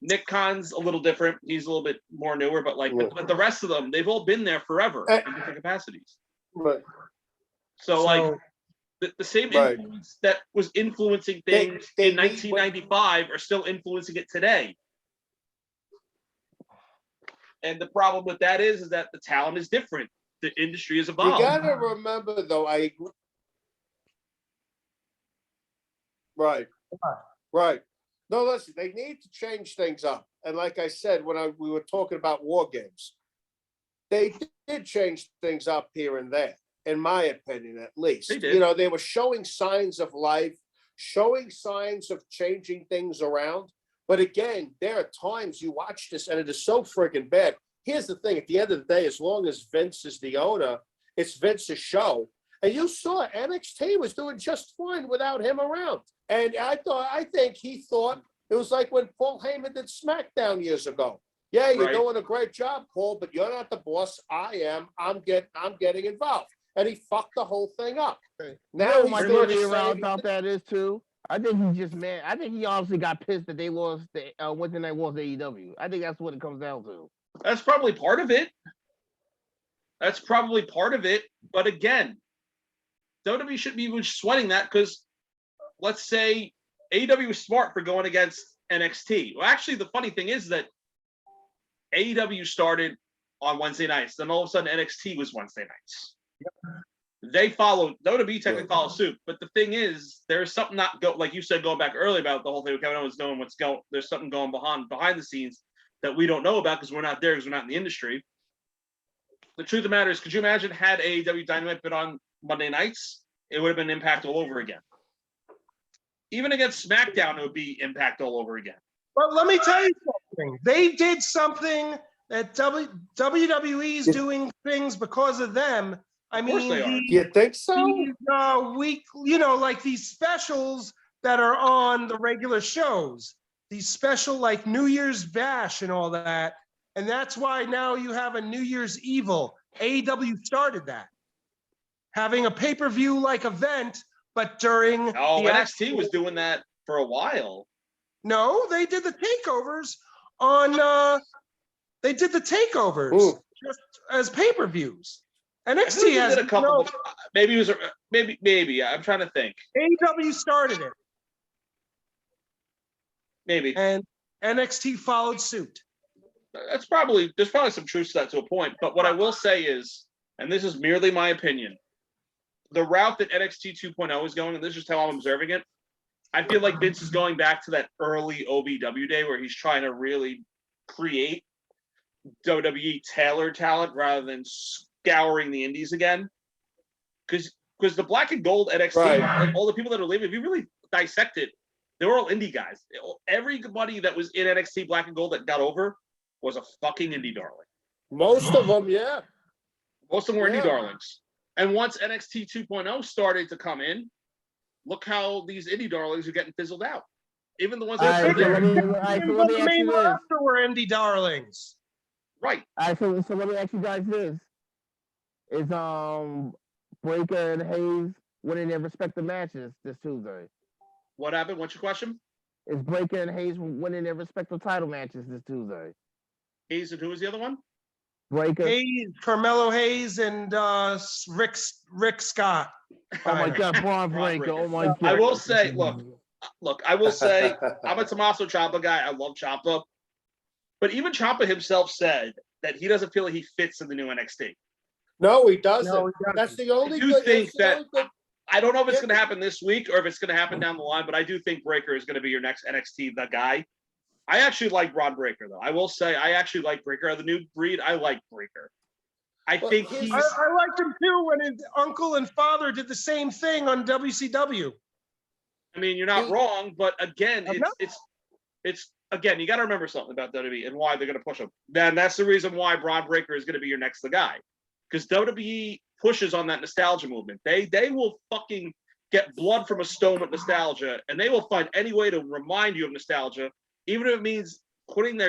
Nick Khan's a little different. He's a little bit more newer, but but the rest of them, they've all been there forever in different capacities. right. So like the same influence that was influencing things in 1995 are still influencing it today. And the problem with that is that the talent is different. The industry has evolved. You gotta remember, though. Right. No, listen. They need to change things up. And like I said, when we were talking about war games, they did change things up here and there. In my opinion, at least. They did. They were showing signs of life, showing signs of changing things around. But again, there are times you watch this and it is so freaking bad. Here's the thing, at the end of the day, as long as Vince is the owner, it's Vince's show. And you saw NXT was doing just fine without him around. And I think he thought it was like when Paul Heyman did SmackDown years ago. Yeah, you're doing a great job, Paul, but you're not the boss. I am. I'm getting involved. And he fucked the whole thing up. Now my theory around about that is too. I think he's just mad. I think he honestly got pissed that they lost the Wednesday Night Wars AEW. I think that's what it comes down to. That's probably part of it. But again, WWE shouldn't be even sweating that because let's say AEW was smart for going against NXT. Well, actually, the funny thing is that AEW started on Wednesday nights. Then all of a sudden NXT was Wednesday nights. Yep. They followed, WWE technically followed suit. But the thing is, there's something not like you said, going back earlier about the whole thing with Kevin Owens knowing what's going. There's something going behind the scenes that we don't know about because we're not there, because we're not in the industry. The truth of the matter is, could you imagine had AEW Dynamite been on Monday nights? It would have been Impact all over again. Even against SmackDown, it would be Impact all over again. But let me tell you something. They did something that WWE is doing things because of them. I mean, you think so? Like these specials that are on the regular shows, these special like New Year's Bash and all that. And that's why now you have a New Year's Evil. AEW started that. Having a pay-per-view like event, but during NXT was doing that for a while. No, they did the takeovers on just as pay-per-views. NXT has did a couple. Maybe it was maybe. I'm trying to think. AEW started it. Maybe. And NXT followed suit. There's probably some truth to that to a point. But what I will say is, and this is merely my opinion, the route that NXT 2.0 is going, and this is just how I'm observing it, I feel like Vince is going back to that early OVW day where he's trying to really create WWE tailored talent rather than scouring the indies again. Because the black and gold NXT, like all the people that are leaving, if you really dissect it, they were all indie guys. Everybody that was in NXT black and gold that got over was a fucking indie darling. Most of them, yeah. Most of them were indie darlings. And once NXT 2.0 started to come in, look how these indie darlings are getting fizzled out. Even the ones that are there. The main roster were indie darlings. Right. All right, so let me ask you guys this. Is Breakker and Hayes winning their respective matches this Tuesday? What happened? What's your question? Is Breakker and Hayes winning their respective title matches this Tuesday? Hayes and who was the other one? Breakker. Hayes, Carmelo Hayes, and Rick Scott. Oh my God, Braun Breakker. Oh my God. I will say, look, I will say, I'm a Tommaso Ciampa guy. I love Ciampa. But even Ciampa himself said that he doesn't feel like he fits in the new NXT. No, he doesn't. That's the only thing that I don't know if it's going to happen this week or if it's going to happen down the line, but I do think Breakker is going to be your next NXT the guy. I actually like Braun Breakker, though. I will say I actually like Breakker. The new breed, I like Breakker. I think he's... I liked him, too, when his uncle and father did the same thing on WCW. I mean, you're not wrong, but again, it's again, you got to remember something about WWE and why they're going to push him. Then that's the reason why Braun Breakker is going to be your next the guy. Because WWE pushes on that nostalgia movement. They will fucking get blood from a stone with nostalgia, and they will find any way to remind you of nostalgia, even if it means putting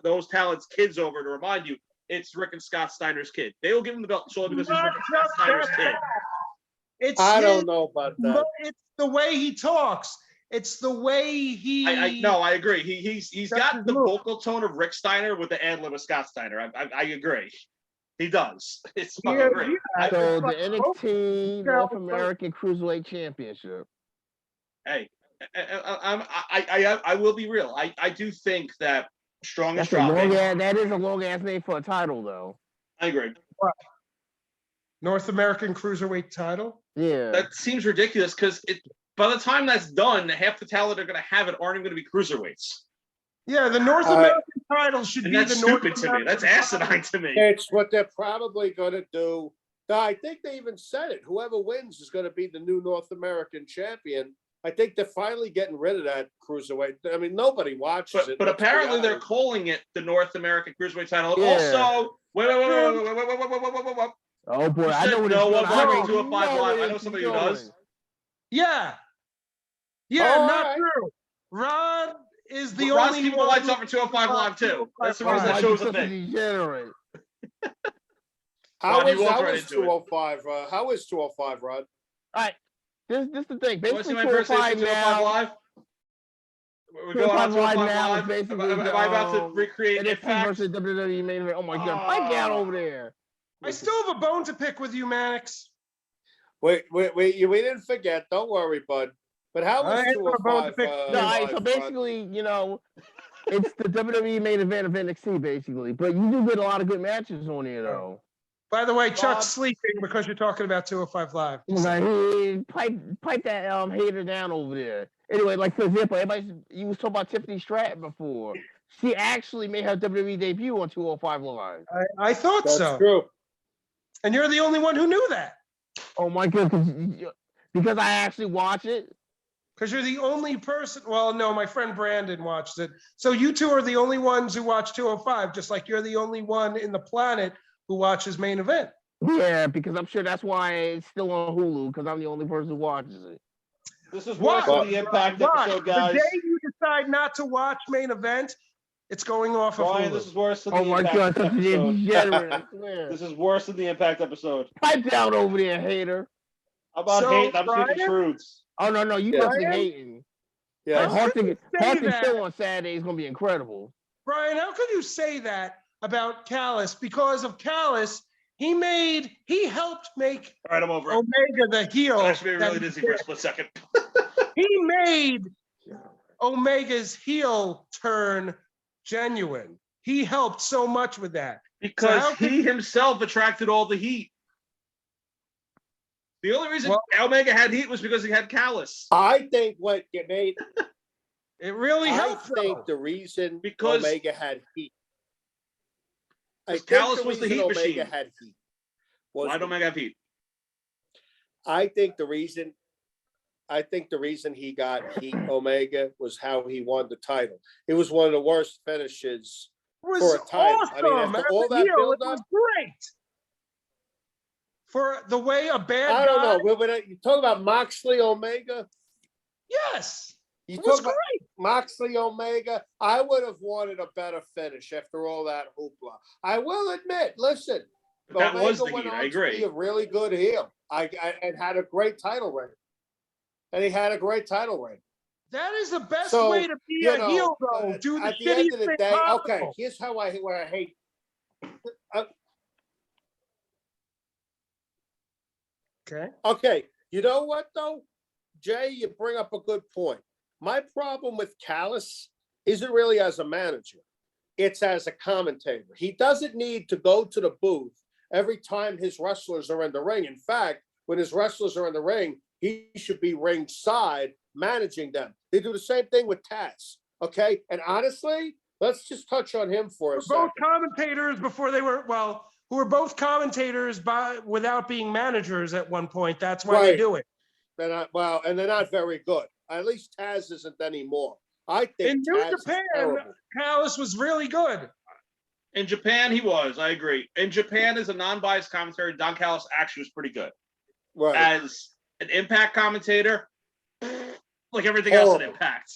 those talents' kids over to remind you it's Rick and Scott Steiner's kid. They will give him the belt solely because he's Rick and Scott Steiner's kid. I don't know about that. It's the way he talks. It's the way he. I agree. He's got the vocal tone of Rick Steiner with the ad lib of Scott Steiner. I agree. He does. It's fucking great. So the NXT North American Cruiserweight Championship. Hey, I will be real. I do think that Strongest dropping. That is a long ass name for a title, though. I agree. What? North American Cruiserweight title? Yeah. That seems ridiculous because by the time that's done, half the talent they're going to have it aren't even going to be cruiserweights. Yeah, the North American title should be that's the North stupid to me. American That's asinine to me. It's what they're probably going to do. I think they even said it. Whoever wins is going to be the new North American champion. I think they're finally getting rid of that cruiserweight. I mean, nobody watches it. But apparently they're calling it the North American Cruiserweight title. Yeah. Also, wait. Oh boy, I know what no it's one watching going. 205 Live. I know somebody who does. Yeah. Yeah, not true. Rod is the Rod's only keeping the lights on for 205 Live too. That's the reason that show's a thing. How is 205? How is 205, Rod? All right. This is the thing. Basically, 205 Live. We're going on 205 Live. Am I about to recreate Impact versus WWE main event? Oh my God! Pipe down over there. I still have a bone to pick with you, Mannix. Wait, we didn't forget. Don't worry, bud. But how is 205? So basically, it's the WWE main event of NXT, basically. But you do get a lot of good matches on here, though. By the way, Chuck's sleeping because you're talking about 205 Live. Like, pipe that hater down over there. Anyway, like for example, you was talking about Tiffany Stratton before. She actually made her WWE debut on 205 Live. I thought so. That's true. And you're the only one who knew that. Oh my goodness, because I actually watch it. Because you're the only person. Well, no, my friend Brandon watched it. So you two are the only ones who watch 205, just like you're the only one in the planet who watches main event. Yeah, because I'm sure that's why it's still on Hulu, because I'm the only person who watches it. This is worse than the Impact episode, guys. The day you decide not to watch main event, it's going off of Brian, Hulu. this is worse than the Impact episode. This is worse than the Impact episode. Pipe down over there, hater. How about hating? I'm speaking truths. Oh, no, you must be hating. Yeah. Haunting Show on Saturday is going to be incredible. Brian, how could you say that about Callis? Because of Callis, he helped make All right, I'm over Omega the heel. I should be really dizzy for a split second. He made Omega's heel turn genuine. He helped so much with that. Because he himself attracted all the heat. The only reason Omega had heat was because he had Callis. I think what you made it really helped. I think the reason because Omega had heat. Callis was the heat machine. Had heat. Why don't Omega have heat? I think the reason he got heat, Omega, was how he won the title. It was one of the worst finishes for a title. Awesome. I mean, after all that build-up, was great. For the way a bad I don't know. You talk about Moxley Omega? Yes. You talk about Moxley Omega? I would have wanted a better finish after all that hoopla. I will admit, listen, that Omega was the went heat. on I agree. to be a really good heel. And had a great title reign. And he had a great title reign. That is the best way to be a heel, though. Do the at the end of the day, possible. okay, here's how I hate. Okay, you know what, though? Jay, you bring up a good point. My problem with Callis isn't really as a manager. It's as a commentator. He doesn't need to go to the booth every time his wrestlers are in the ring. In fact, when his wrestlers are in the ring, he should be ringside managing them. They do the same thing with Taz, okay? And honestly, let's just touch on him for a second. Both commentators before they were, who were both commentators without being managers at one point. That's why they do it. They're not, and they're not very good. At least Taz isn't anymore. I think in New Taz Japan, Callis was really good. In Japan, he was. I agree. In Japan, as a non-biased commentary, Don Callis actually was pretty good. Right. an Impact commentator, like everything else in Impact.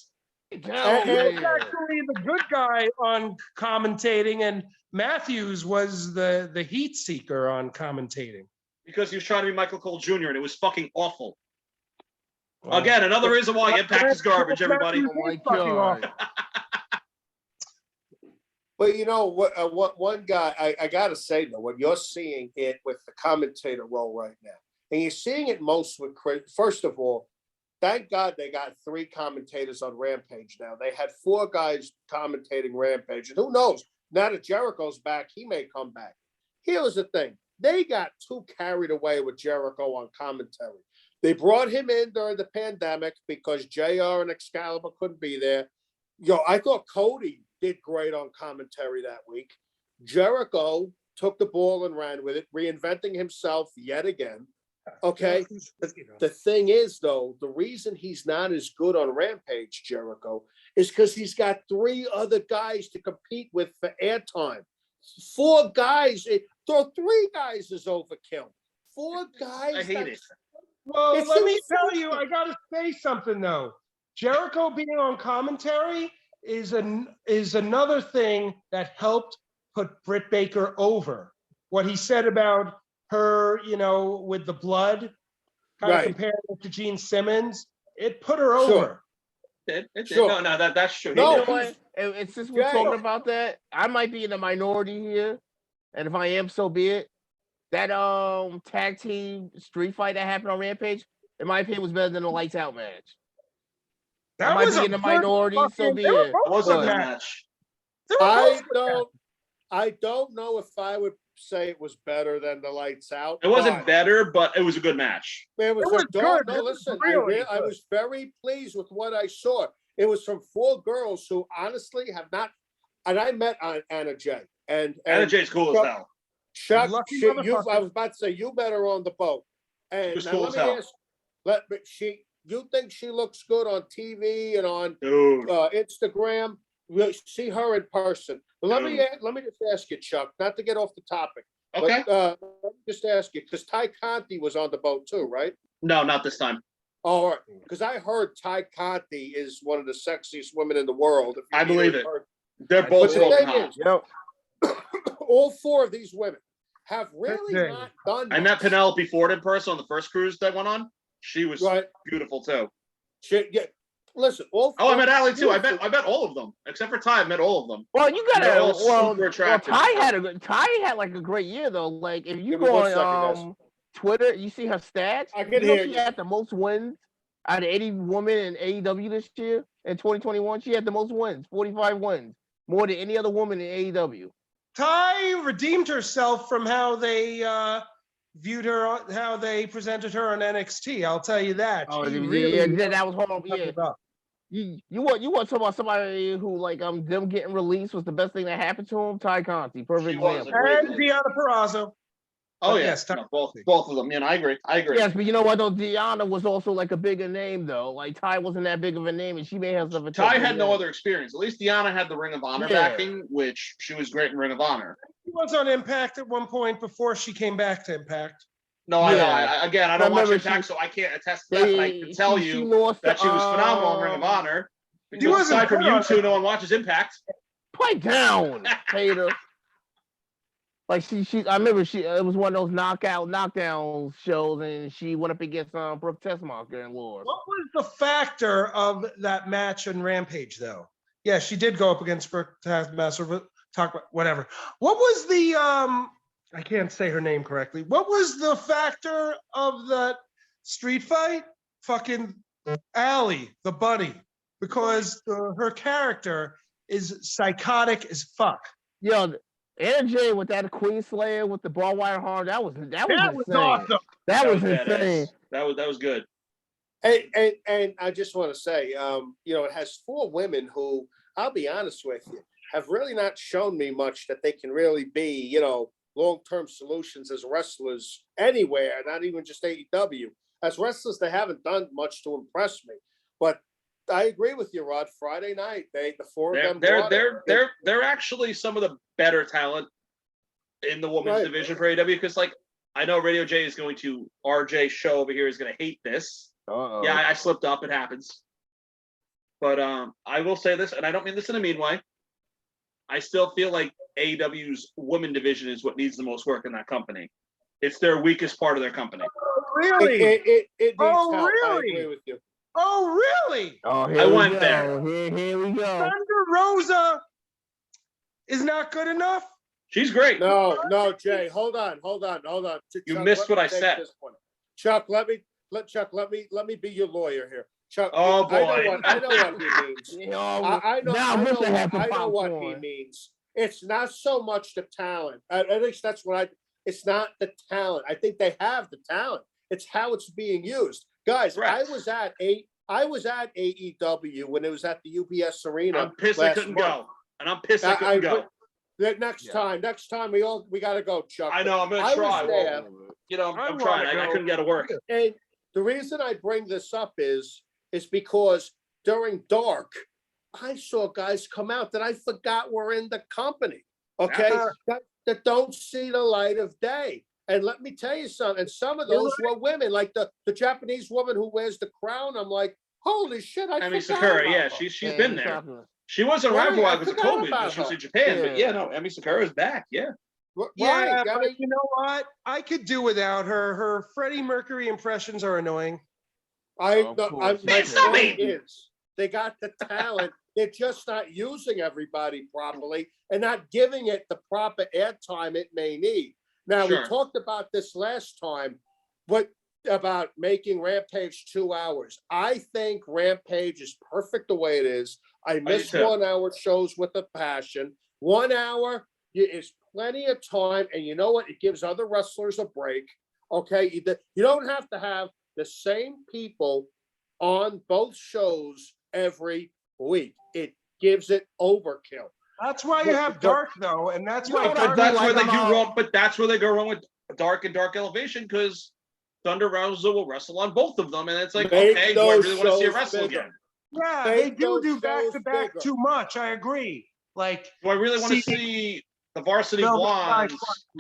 He was actually the good guy on commentating, and Matthews was the heat seeker on commentating. Because he was trying to be Michael Cole Jr. and it was fucking awful. Again, another reason why Impact is garbage, everybody. Oh my God. But you know what? One guy I gotta say though, when you're seeing it with the commentator role right now, and you're seeing it most with Chris. First of all, thank God they got 3 commentators on Rampage now. They had 4 guys commentating Rampage, and who knows? Now that Jericho's back, he may come back. Here was the thing: they got too carried away with Jericho on commentary. They brought him in during the pandemic because JR and Excalibur couldn't be there. I thought Cody did great on commentary that week. Jericho took the ball and ran with it, reinventing himself yet again. Okay. The thing is, though, the reason he's not as good on Rampage, Jericho, is because he's got 3 other guys to compete with for airtime. 4 guys. 3 guys is overkill. 4 guys. I hate it. Well, let me tell you, I gotta say something though. Jericho being on commentary is another thing that helped put Britt Baker over. What he said about her, with the blood, kind of comparing it to Gene Simmons, it put her over. No, that's true. No, You know what? And since we're talking about that, I might be in the minority here, and if I am, so be it. That tag team street fight that happened on Rampage, in my opinion, was better than the Lights Out match. That I might was be in the minority, so be it. It was a good match. I don't know if I would say it was better than the Lights Out. It wasn't better, but it was a good match. It was good. No, It was listen, really I was very pleased with what I saw. It was from 4 girls who honestly have not, and I met Anna Jay. And Anna Jay's cool as hell. Chuck, Lucky I motherfucker. was about to say, you met her on the boat. And She was now cool let as me hell. ask, you think she looks good on TV and on Dude. Instagram? We'll see her in person. But let me just ask you, Chuck, not to get off the topic. Okay. But, let me just ask you, because Ty Conti was on the boat too, right? No, not this time. All right. Because I heard Ty Conti is one of the sexiest women in the world. I believe it. Heard. They're But both the smoking thing hot. is, all 4 of these women have really not done I met much. Penelope Ford in person on the first cruise that went on. She was beautiful too. Listen, I met Allie too. I met all of them except for Ty. I met all of them. Well, you They're all gotta. super attractive. Ty had like a great year though. Like if you Give me go 1 on second, guys. Twitter, you see her stats. I can you know hear she you. had the most wins out of any woman in AEW this year in 2021. She had the most wins, 45 wins, more than any other woman in AEW. Ty redeemed herself from how they viewed her, how they presented her on NXT. I'll tell you that. Oh, She yeah, that was horrible. Yeah. it up. You want to talk about somebody who like them getting released was the best thing that happened to him? Ty Conti, perfect She was example. a great And Deanna Purrazzo. Oh But yeah, yes, no, both of them. I agree. Yes, but you know what though? Deanna was also like a bigger name though. Like Ty wasn't that big of a name, and she may have stuff. Ty had no other experience. At least Deanna had the Ring of Honor backing, which she was great in Ring of Honor. She was on Impact at one point before she came back to Impact. No, I don't watch Impact, so I can't attest to that. But I can tell you that she was phenomenal in Ring of Honor. Because aside from you two, no one watches Impact. Pipe down, hater. Like I remember it was one of those knockdown shows, and she went up against Brooke Tessmacher and lost. What was the factor of that match in Rampage, though? Yeah, she did go up against Brooke Tessmacher, but talk about whatever. What was the I can't say her name correctly. What was the factor of that street fight? Fucking Allie, the bunny, because her character is psychotic as fuck. Yo, Anna Jay with that Queen Slayer with the barbed wire arm, that was insane. Awesome. That was badass. insane. That was good. And I just want to say, it has 4 women who, I'll be honest with you, have really not shown me much that they can really be, long-term solutions as wrestlers anywhere, not even just AEW. As wrestlers, they haven't done much to impress me. But I agree with you, Rod. Friday night, the 4 of them. They're actually some of the better talent in the women's division for AEW because, like, I know Radio J is going to RJ show over here is going to hate this. Yeah, I slipped up. It happens. But I will say this, and I don't mean this in a mean way. I still feel like AEW's women division is what needs the most work in that company. It's their weakest part of their company. Oh, really? It needs Oh, help. really? I agree with you. Oh, really? Oh, I went there. Here we go. Thunder Rosa is not good enough? She's great. No, Jay, hold on. You Chuck, missed let what me I take said. this one. Chuck, let me be your lawyer here. Chuck, Oh, boy. I know what he means. I know what he means. It's not so much the talent. At least that's what it's not the talent. I think they have the talent. It's how it's being used. Guys, Right. I was at AEW when it was at the UBS Arena. I'm pissed I couldn't go. And I'm pissed I couldn't go. Next time we gotta go, Chuck. I know, I'm going to try. I'm trying. I couldn't get to work. And the reason I bring this up is because during Dark, I saw guys come out that I forgot were in the company. Okay, that don't see the light of day. And let me tell you something. And some of those were women, like the Japanese woman who wears the crown. I'm like, holy shit! Emi Sakura, yeah, she's been there. She wasn't around for a while because of COVID because she was in Japan. But yeah, no, Emi Sakura's back. Yeah. Yeah, but you know what? I could do without her. Her Freddie Mercury impressions are annoying. My point is, they got the talent. They're just not using everybody properly and not giving it the proper airtime it may need. Now, we talked about this last time, but about making Rampage 2 hours. I think Rampage is perfect the way it is. I miss 1 hour shows with a passion. 1 hour is plenty of time. And you know what? It gives other wrestlers a break. Okay. You don't have to have the same people on both shows every week. It gives it overkill. That's why you have Dark, though, and that's why that's where they do wrong. But that's where they go wrong with Dark and Dark Elevation because Thunder Rosa will wrestle on both of them, and it's like, okay, do I really want to see her wrestle again? Yeah, they do back to back too much. I agree. Like, do I really want to see the Varsity Blondes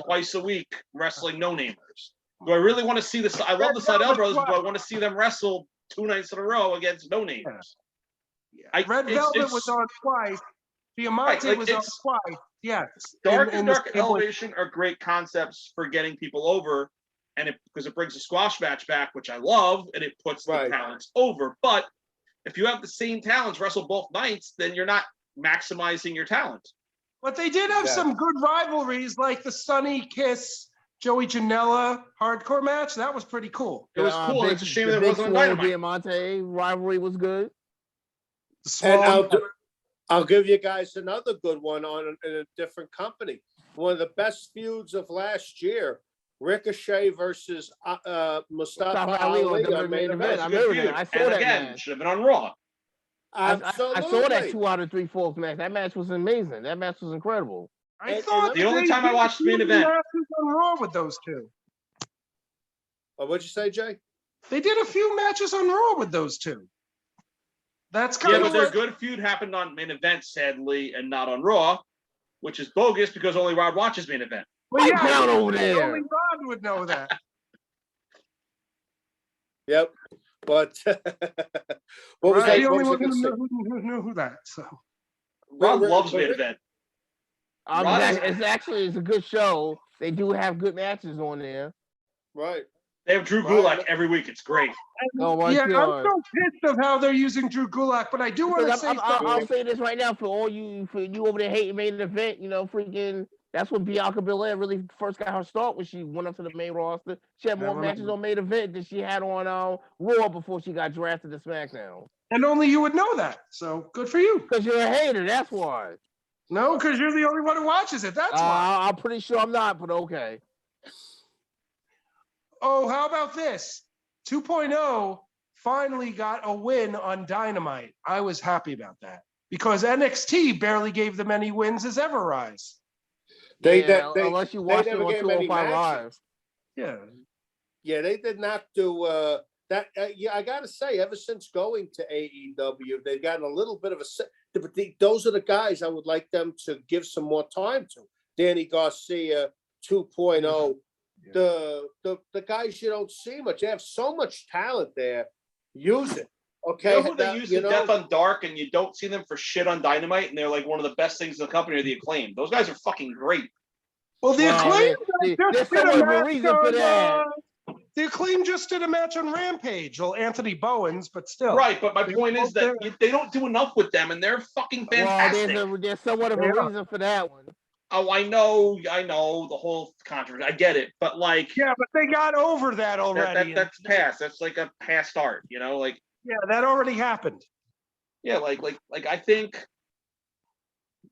twice a week wrestling no-namers? Do I really want to see this? I love the Seidel brothers, but do I want to see them wrestle 2 nights in a row against no-namers? Red Velvet was on twice. Diamante was on twice. Yes. Dark and Dark Elevation are great concepts for getting people over, and because it brings a squash match back, which I love, and it puts the talents over. But if you have the same talents wrestle both nights, then you're not maximizing your talent. But they did have some good rivalries, like the Sunny Kiss Joey Janela hardcore match. That was pretty cool. It was cool. It's a shame that it wasn't on Dynamite. Diamante rivalry was good. And I'll give you guys another good one in a different company. One of the best feuds of last year, Ricochet versus Mustafa Ali on main event. I saw that match. Should have been on Raw. Absolutely. I saw that 2 out of 3 falls match. That match was amazing. That match was incredible. I thought the only time I watched the main event on Raw with those two. What'd you say, Jay? They did a few matches on Raw with those two. That's kind of but their good feud happened on main event, sadly, and not on Raw, which is bogus because only Rod watches main event. Well, down over there. Only Rod would know that. Yep. But what was Rod's that? the only one who knew who that. So Rod loves main event. It's a good show. They do have good matches on there. Right. They have Drew Gulak every week. It's great. Oh my God. I'm so pissed of how they're using Drew Gulak, but I do want to say something. I'll say this right now for you over there hating main event. Freaking. That's when Bianca Belair really first got her start when she went up to the main roster. She had more matches on main event than she had on Raw before she got drafted to SmackDown. And only you would know that. So good for you. Because you're a hater. That's why. No, because you're the only one who watches it. That's why. I'm pretty sure I'm not, but okay. Oh, how about this? 2.0 finally got a win on Dynamite. I was happy about that because NXT barely gave them any wins as Ever Rise. Unless you watch it on 205 Live. Yeah, they did not do that. I got to say, ever since going to AEW, they've gotten a little bit of a. But those are the guys I would like them to give some more time to. Danny Garcia 2.0. the guys you don't see much. They have so much talent there. Use it. Okay. You know who they use in Death on Dark, and you don't see them for shit on Dynamite, and they're like one of the best things in the company are the Acclaimed. Those guys are fucking great. Well, the Acclaim there's somewhat of a reason for that. The Acclaim just did a match on Rampage. Well, Anthony Bowen's, but still. Right, but my point is that they don't do enough with them, and they're fucking fantastic. Well, there's somewhat of a reason for that one. Oh, I know the whole controversy. I get it, but like, yeah, but they got over that already. That's past. That's like a past art, you know, like. Yeah, that already happened. Yeah, like I think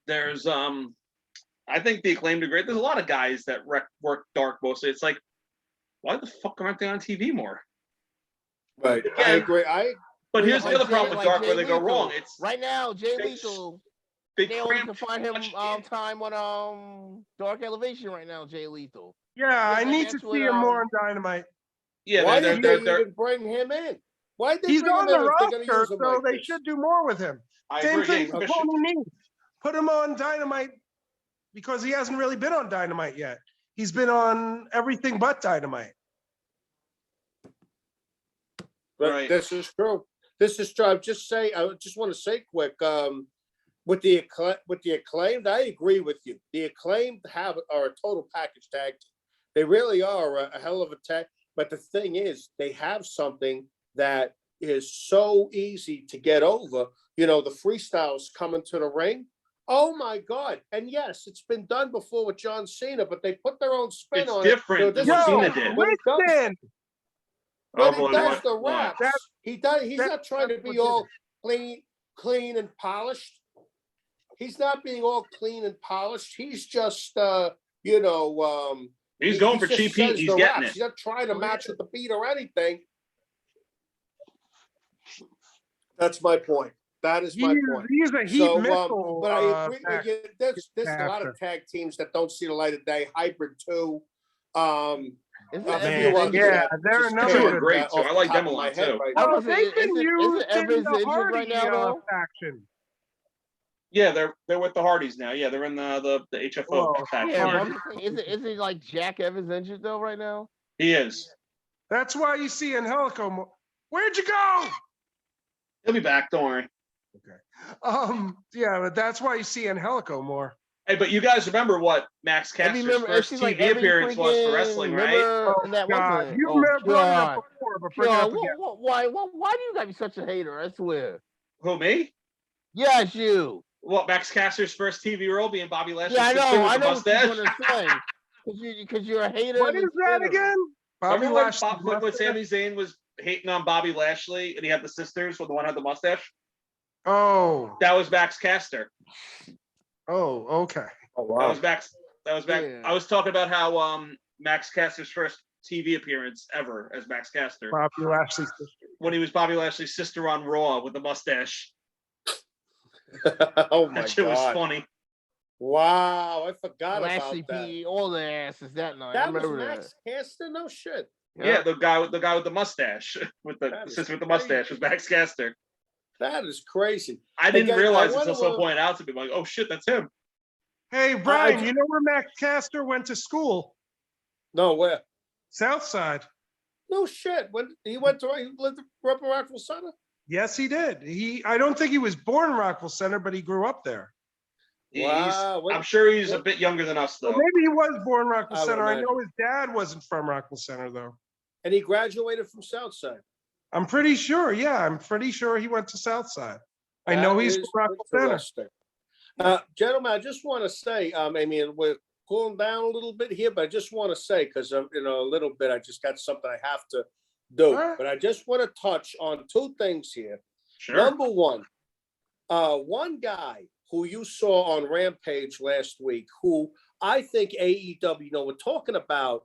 there's I think the Acclaimed are great. There's a lot of guys that work dark mostly. It's like, why the fuck aren't they on TV more? Right, Again, I agree. But here's the other problem with dark where they go wrong. It's right now, Jay Lethal. They only can find him time on Dark Elevation right now, Jay Lethal. Yeah, I need to see him more on Dynamite. Yeah, why did they even bring him in? Why did he's on the roster, so they should do more with him. Same thing with Tony Nese. Put him on Dynamite because he hasn't really been on Dynamite yet. He's been on everything but Dynamite. Right. This is true. This is true. I just want to say quick. With the Acclaimed, I agree with you. The Acclaimed are a total package tag team. They really are a hell of a tag. But the thing is, they have something that is so easy to get over. You know, the freestyles coming to the ring. Oh my God. And yes, it's been done before with John Cena, but they put their own spin on it. It's different than what Cena did. When he does the raps, he's not trying to be all clean and polished. He's not being all clean and polished. He's just he's going for cheap heat. He's getting it. He's not trying to match with the beat or anything. That's my point. That is my point. He's a heat missile. But I agree with you. There's a lot of tag teams that don't see the light of day. Hybrid 2. They're another great too. I like them a lot too. They've been used in the Hardy faction. Yeah, they're with the Hardys now. Yeah, they're in the HFO faction. Yeah, is it like Jack Evans injured though right now? He is. That's why you see Angelico more. Where'd you go? He'll be back. Don't worry. Okay. Yeah, but that's why you see Angelico more. Hey, but you guys remember what Max Caster's first TV appearance was for wrestling, right? Oh, God. You remember that before, but bring it up again. Why do you gotta be such a hater? I swear. Who, me? Yes, you. What, Max Caster's first TV role being Bobby Lashley's sister with the mustache? What you're gonna say. Because you're a hater. What is that again? Bobby Lashley. When Sami Zayn was hating on Bobby Lashley and he had the sisters, when the one had the mustache? Oh. That was Max Caster. Oh, okay. Oh, wow. That was Max. Yeah. I was talking about how Max Caster's first TV appearance ever as Max Caster. Bobby Lashley's sister. When he was Bobby Lashley's sister on Raw with the mustache. Oh my God. That shit was funny. Wow, I forgot Lashley about that. beat all the asses that night. That was Max Caster? No shit. Yeah, the guy with the mustache with the sister with the mustache was Max Caster. That is crazy. I didn't realize until someone pointed out to me, like, oh shit, that's him. Hey, Brian, you know where Max Caster went to school? No, where? Southside. No shit. When he lived in Rockville Center? Yes, he did. I don't think he was born in Rockville Center, but he grew up there. Wow. I'm sure he's a bit younger than us, though. Well, maybe he was born in Rockville Center. I know his dad wasn't from Rockville Center, though. And he graduated from Southside. I'm pretty sure. Yeah, I'm pretty sure he went to Southside. I know he's from Rockville Center. Gentlemen, I just want to say, I mean, we're cooling down a little bit here, but I just want to say, because a little bit, I just got something I have to do. Right. But I just want to touch on two things here. Sure. Number one guy who you saw on Rampage last week, who I think AEW, we're talking about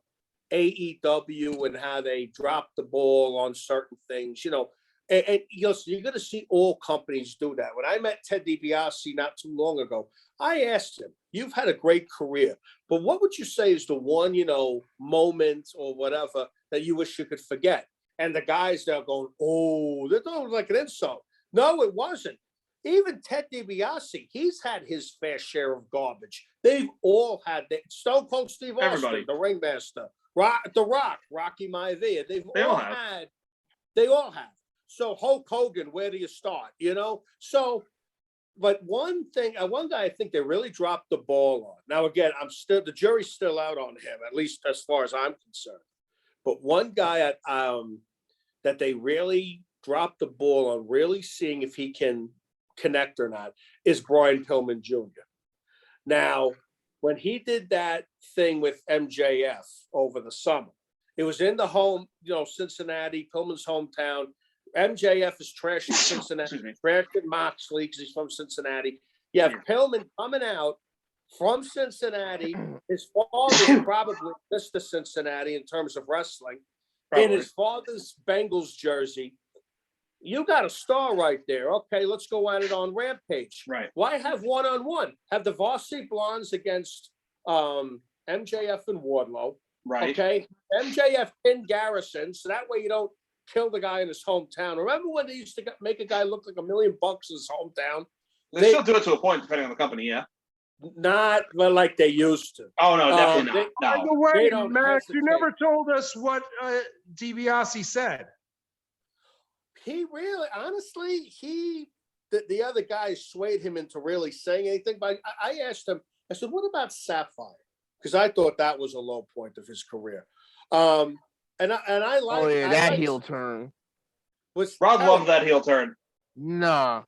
AEW and how they drop the ball on certain things, and you're going to see all companies do that. When I met Ted DiBiase not too long ago, I asked him, you've had a great career, but what would you say is the one, moment or whatever that you wish you could forget? And the guys there going, oh, they're doing like an insult. No, it wasn't. Even Ted DiBiase, he's had his fair share of garbage. They've all had that. Stone Cold Steve Austin, the ringmaster, The Rock, Rocky Maivia. They all have. So Hulk Hogan, where do you start? So, but one guy I think they really dropped the ball on. Now again, the jury's still out on him, at least as far as I'm concerned. But one guy that they really dropped the ball on, really seeing if he can connect or not, is Brian Pillman Jr. Now, when he did that thing with MJF over the summer, it was in the home, Cincinnati, Pillman's hometown. MJF is trashing Cincinnati, trashing Moxley because he's from Cincinnati. You have Pillman coming out from Cincinnati. His father's probably Mr. Cincinnati in terms of wrestling. In his father's Bengals jersey. You got a star right there. Okay, let's go at it on Rampage. Right. Why have one-on-one? Have the Varsity Blondes against MJF and Wardlow. Right. Okay. MJF pinned Garrison, so that way you don't kill the guy in his hometown. Remember when they used to make a guy look like $1 million in his hometown? They still do it to a point, depending on the company, yeah. Not well like they used to. Oh no, definitely not. By No. the way, don't Max, you hesitate. never told us what DiBiase said. He really, honestly, the other guys swayed him into really saying anything. But I asked him, I said, what about Sapphire? Because I thought that was a low point of his career. And I like. Oh yeah, that heel turn. Rod loved that heel turn. Nah.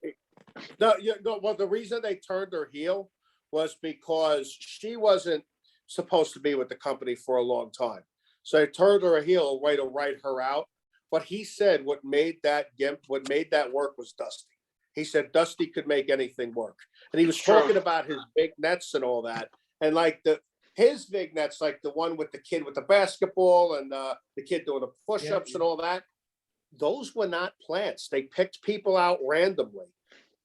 No, well, the reason they turned her heel was because she wasn't supposed to be with the company for a long time. So they turned her a heel, a way to write her out. But he said what made that work was Dusty. He said Dusty could make anything work. And he was talking about his vignettes and all that. And like his vignettes, like the one with the kid with the basketball and the kid doing the push-ups and all that, those were not plants. They picked people out randomly.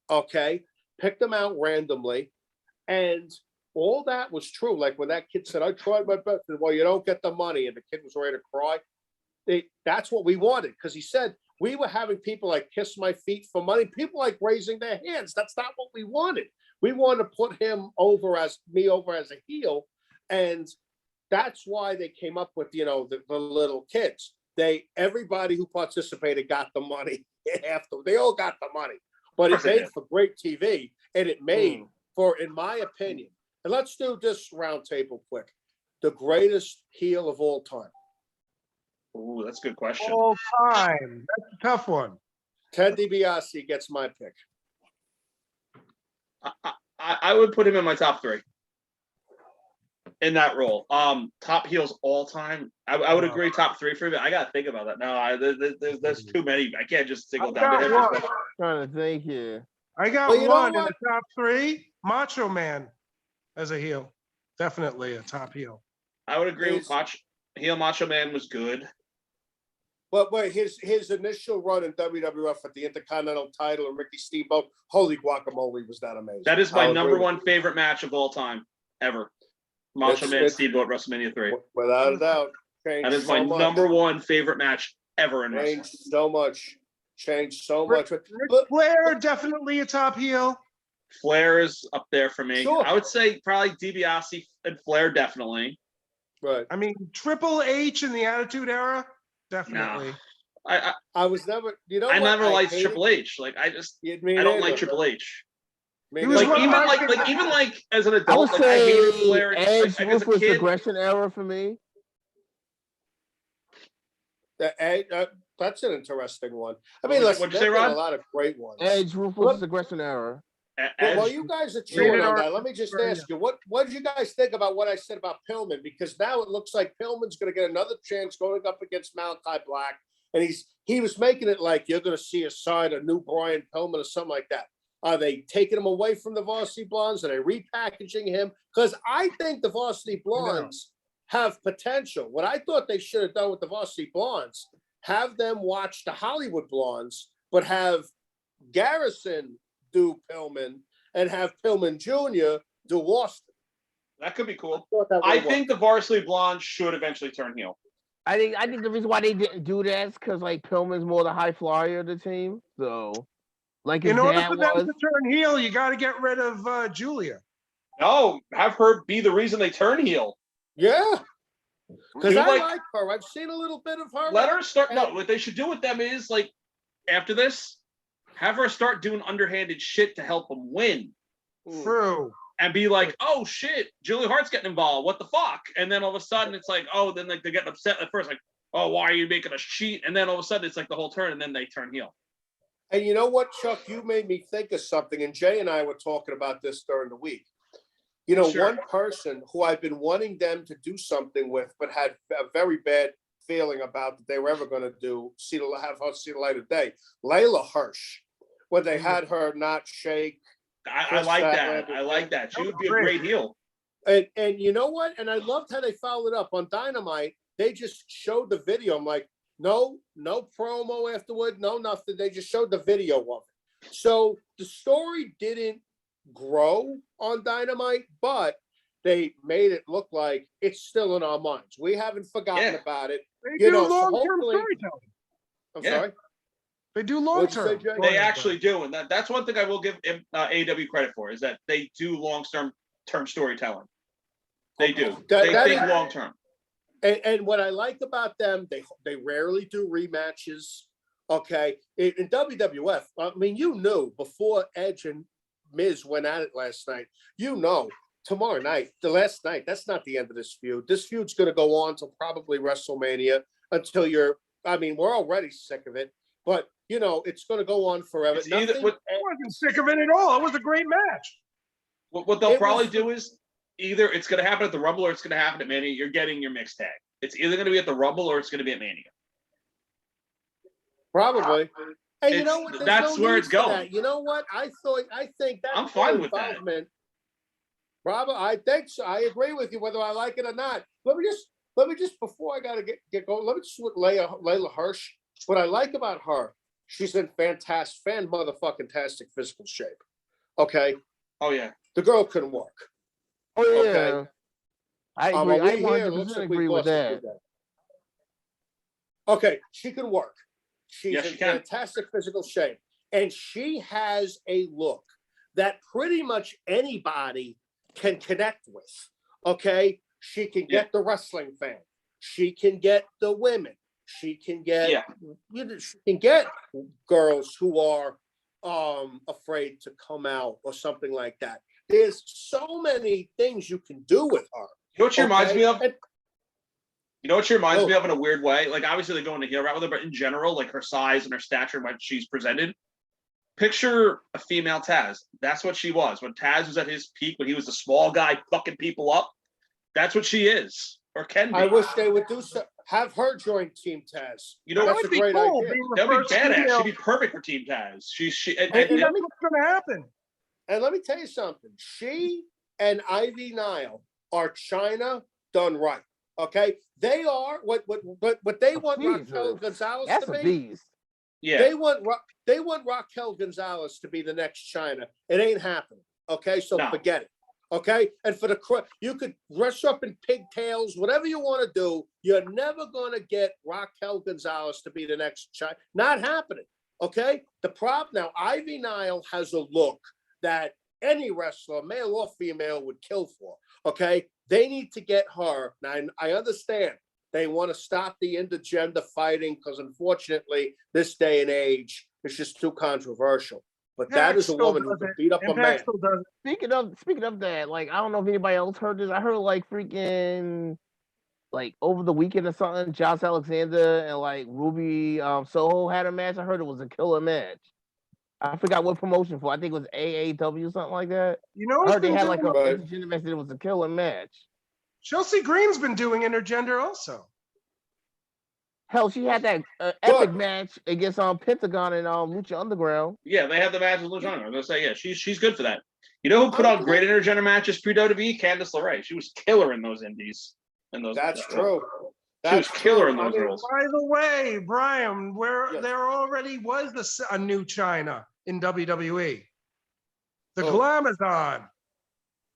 Okay? Picked them out randomly. And all that was true. Like when that kid said, I tried my best. And, well, you don't get the money. And the kid was ready to cry. That's what we wanted. Because he said, we were having people like kiss my feet for money. People like raising their hands. That's not what we wanted. We wanted to put him over as a heel. And that's why they came up with, the little kids. Everybody who participated got the money after. They all got the money. But it made for great TV. And it made for, in my opinion, and let's do this round table quick, the greatest heel of all time. Ooh, that's a good question. All time. That's a tough one. Ted DiBiase gets my pick. I would put him in my top 3 in that role. Top heels all time. I would agree top 3 for me. I gotta think about that. No, there's too many. I can't just single down to him. Trying to think here. I got one in the top 3. Macho Man as a heel. Definitely a top heel. I would agree with Macho Man was good. But his initial run in WWF at the Intercontinental title and Ricky Steamboat, holy guacamole, was that amazing. That is my number 1 favorite match of all time, ever. Macho Man Steamboat WrestleMania 3. Without a doubt. That is my number 1 favorite match ever in wrestling. Changed so much. Ric Flair, definitely a top heel. Flair is up there for me. Sure. I would say probably DiBiase and Flair definitely. Right. I mean, Triple H in the Attitude Era, definitely. No. I was never, I never liked Triple H. Like I don't like Triple H. Even as an adult, I hated Flair. Edge as a was kid. aggression era for me. That's an interesting one. I mean, what'd you say, Rod? A lot of great ones. Edge Ruthless aggression era. Well, you guys are chewing on that. Let me just ask you, what did you guys think about what I said about Pillman? Because now it looks like Pillman's going to get another chance going up against Malachi Black, and he was making it like you're going to see a side of new Brian Pillman or something like that. Are they taking him away from the Varsity Blondes? Are they repackaging him? Because I think the Varsity Blondes have potential. What I thought they should have done with the Varsity Blondes, have them watch the Hollywood Blondes, but have Garrison do Pillman and have Pillman Jr. do Austin. That could be cool. I think the Varsity Blondes should eventually turn heel. I think the reason why they didn't do that is because like Pillman's more the high flyer of the team. So like in order for them to turn heel, you got to get rid of Julia. No, have her be the reason they turn heel. Yeah. Because Do I like- like her. I've seen a little bit of her. Let her start. No, what they should do with them is like after this, have her start doing underhanded shit to help them win. True. And be like, oh shit, Julia Hart's getting involved. What the fuck? And then all of a sudden it's like, oh, then like they're getting upset at first, like, oh, why are you making us cheat? And then all of a sudden it's like the whole turn, and then they turn heel. And you know what, Chuck? You made me think of something. And Jay and I were talking about this during the week. You know, Sure. one person who I've been wanting them to do something with, but had a very bad feeling about that they were ever going to have her see the light of day. Layla Hirsch, when they had her not shake. I like that. I like that. She would be a great heel. And you know what? And I loved how they followed up on Dynamite. They just showed the video. I'm like, no promo afterward, no nothing. They just showed the video of it. So the story didn't grow on Dynamite, but they made it look like it's still in our minds. We haven't forgotten about it. They do long-term storytelling. I'm sorry. They do What'd you say, long-term. Jay? They actually do, and that's one thing I will give AEW credit for is that they do long-term storytelling. They do. They think long-term. And what I like about them, they rarely do rematches. Okay, in WWF, I mean, you knew before Edge and Miz went at it last night. You know, tomorrow night, the last night, that's not the end of this feud. This feud's going to go on till probably WrestleMania until we're already sick of it. But you know, it's going to go on forever. I wasn't sick of it at all. It was a great match. What they'll probably do is either it's going to happen at the Rumble or it's going to happen at Mania. You're getting your mixed tag. It's either going to be at the Rumble or it's going to be at Mania. Probably. And you know what? That's where it's going. That. You know what? I think that I'm fine with that. Robert, I think so. I agree with you, whether I like it or not. Let me just before I gotta get going, let me just with Layla Hirsch. What I like about her, she's in motherfucking-tastic physical shape. Okay. Oh yeah. The girl can work. Oh yeah. Okay. I agree. I 100% agree with that. Okay, she can work. She's in she can. fantastic physical shape. And she has a look that pretty much anybody can connect with. Okay? She can get the wrestling fan. She can get the women. She can get she can get girls who are afraid to come out or something like that. There's so many things you can do with her. You know what she reminds me of? You know what she reminds me of in a weird way? Like, obviously, they're going to heel route with her, but in general, like her size and her stature, when she's presented, picture a female Taz. That's what she was. When Taz was at his peak, when he was the small guy fucking people up, that's what she is, or can be. I wish they would do so. Have her join Team Taz. You know, that's a great idea. That'd be badass. She'd be perfect for Team Taz. And that's what's going to happen. And let me tell you something. She and Ivy Nile are China done right. Okay, they are what they want Raquel Gonzalez That's to a be. beast. Yeah, they want Raquel Gonzalez to be the next China. It ain't happening. Okay, so forget it. Okay, and for the you could dress up in pigtails, whatever you want to do. You're never going to get Raquel Gonzalez to be the next China. Not happening. Okay, the problem now. Ivy Nile has a look that any wrestler, male or female, would kill for. Okay, they need to get her. Now, I understand they want to stop the intergender fighting because, unfortunately, this day and age, it's just too controversial. But that is a woman who can beat up a man. Speaking of that, like, I don't know if anybody else heard this. I heard like freaking like over the weekend or something, Josh Alexander and like Ruby Soho had a match. I heard it was a killer match. I forgot what promotion for. I think it was AAW, something like that. You know, I heard they had like a intergender match. It was a killer match. Chelsea Green's been doing intergender also. Hell, she had that epic match against Pentagon and Lucha Underground. Yeah, they had the match with Lucha Underground. I'm gonna say, yeah, she's good for that. You know who put on great intergender matches pre-WWE? Candice LeRae. She was killer in those indies. That's true. She was killer in those roles. By the way, Brian, there already was a new China in WWE. The Glamazon.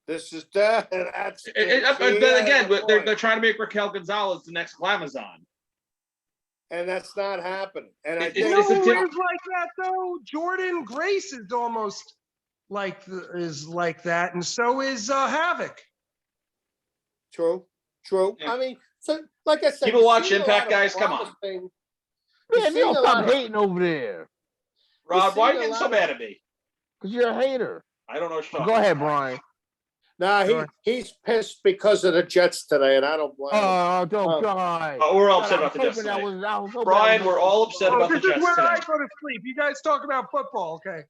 This is that. Then again, they're trying to make Raquel Gonzalez the next Glamazon. And that's not happening. And I think who is like that though? Jordan Grace is almost like that, and so is Havoc. True. Yeah. I mean, So, like I said, People you've watch seen a Impact, lot of guys. Come on. promising- Man, you've you don't seen a stop lot of- hating over there. Rod, why are seen you a getting so lot mad at me? Because you're a hater. I don't know what you're Go talking ahead, about. Brian. Nah, he's pissed because of the Jets today, and I don't blame him. Oh, don't Oh. God. We're all God, upset I about the was Jets hoping that today. was- I was hoping Brian, that was- we're all upset about the This is Jets where today. I go to sleep. You guys talk about football, okay?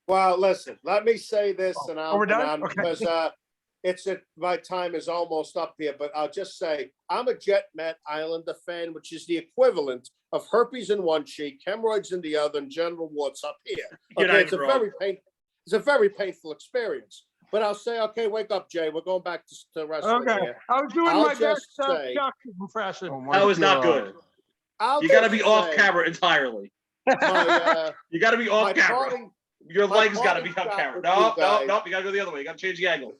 Well, listen, let me say this, and we're done? Okay. because my time is almost up here, but I'll just say I'm a Jet Met Islander fan, which is the equivalent of herpes in one cheek, hemorrhoids in the other, and general warts up here. You're not even wrong. It's a very painful experience. But I'll say, okay, wake up, Jay. We're going back to wrestling Okay. here. I was doing I'll my best just say- Chuck impression. Oh my That was not God. good. I'll You got to just be off say camera entirely. My, You got to be off my camera. parting- Your my legs got to be on parting shot camera. with No, you no, guys. no. You got to go the other way. You got to change the angle.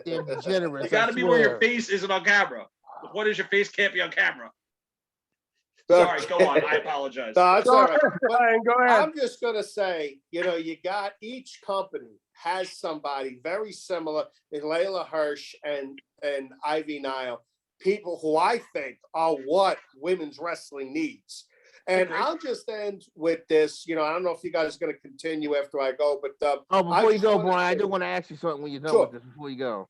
Damn degenerates, You got to I be where your swear. face isn't on camera. The point is your face can't be on camera. Sorry, go on. I apologize. No, it's Go all right. ahead, But Brian, go ahead. I'm just gonna say, you got each company has somebody very similar in Layla Hirsch and Ivy Nile, people who I think are what women's wrestling needs. And Agreed. I'll just end with this. I don't know if you guys are going to continue after I go, but Oh, before you just go, wanna Brian, I say- do want to ask you something when you're done Sure. with this. Before you go.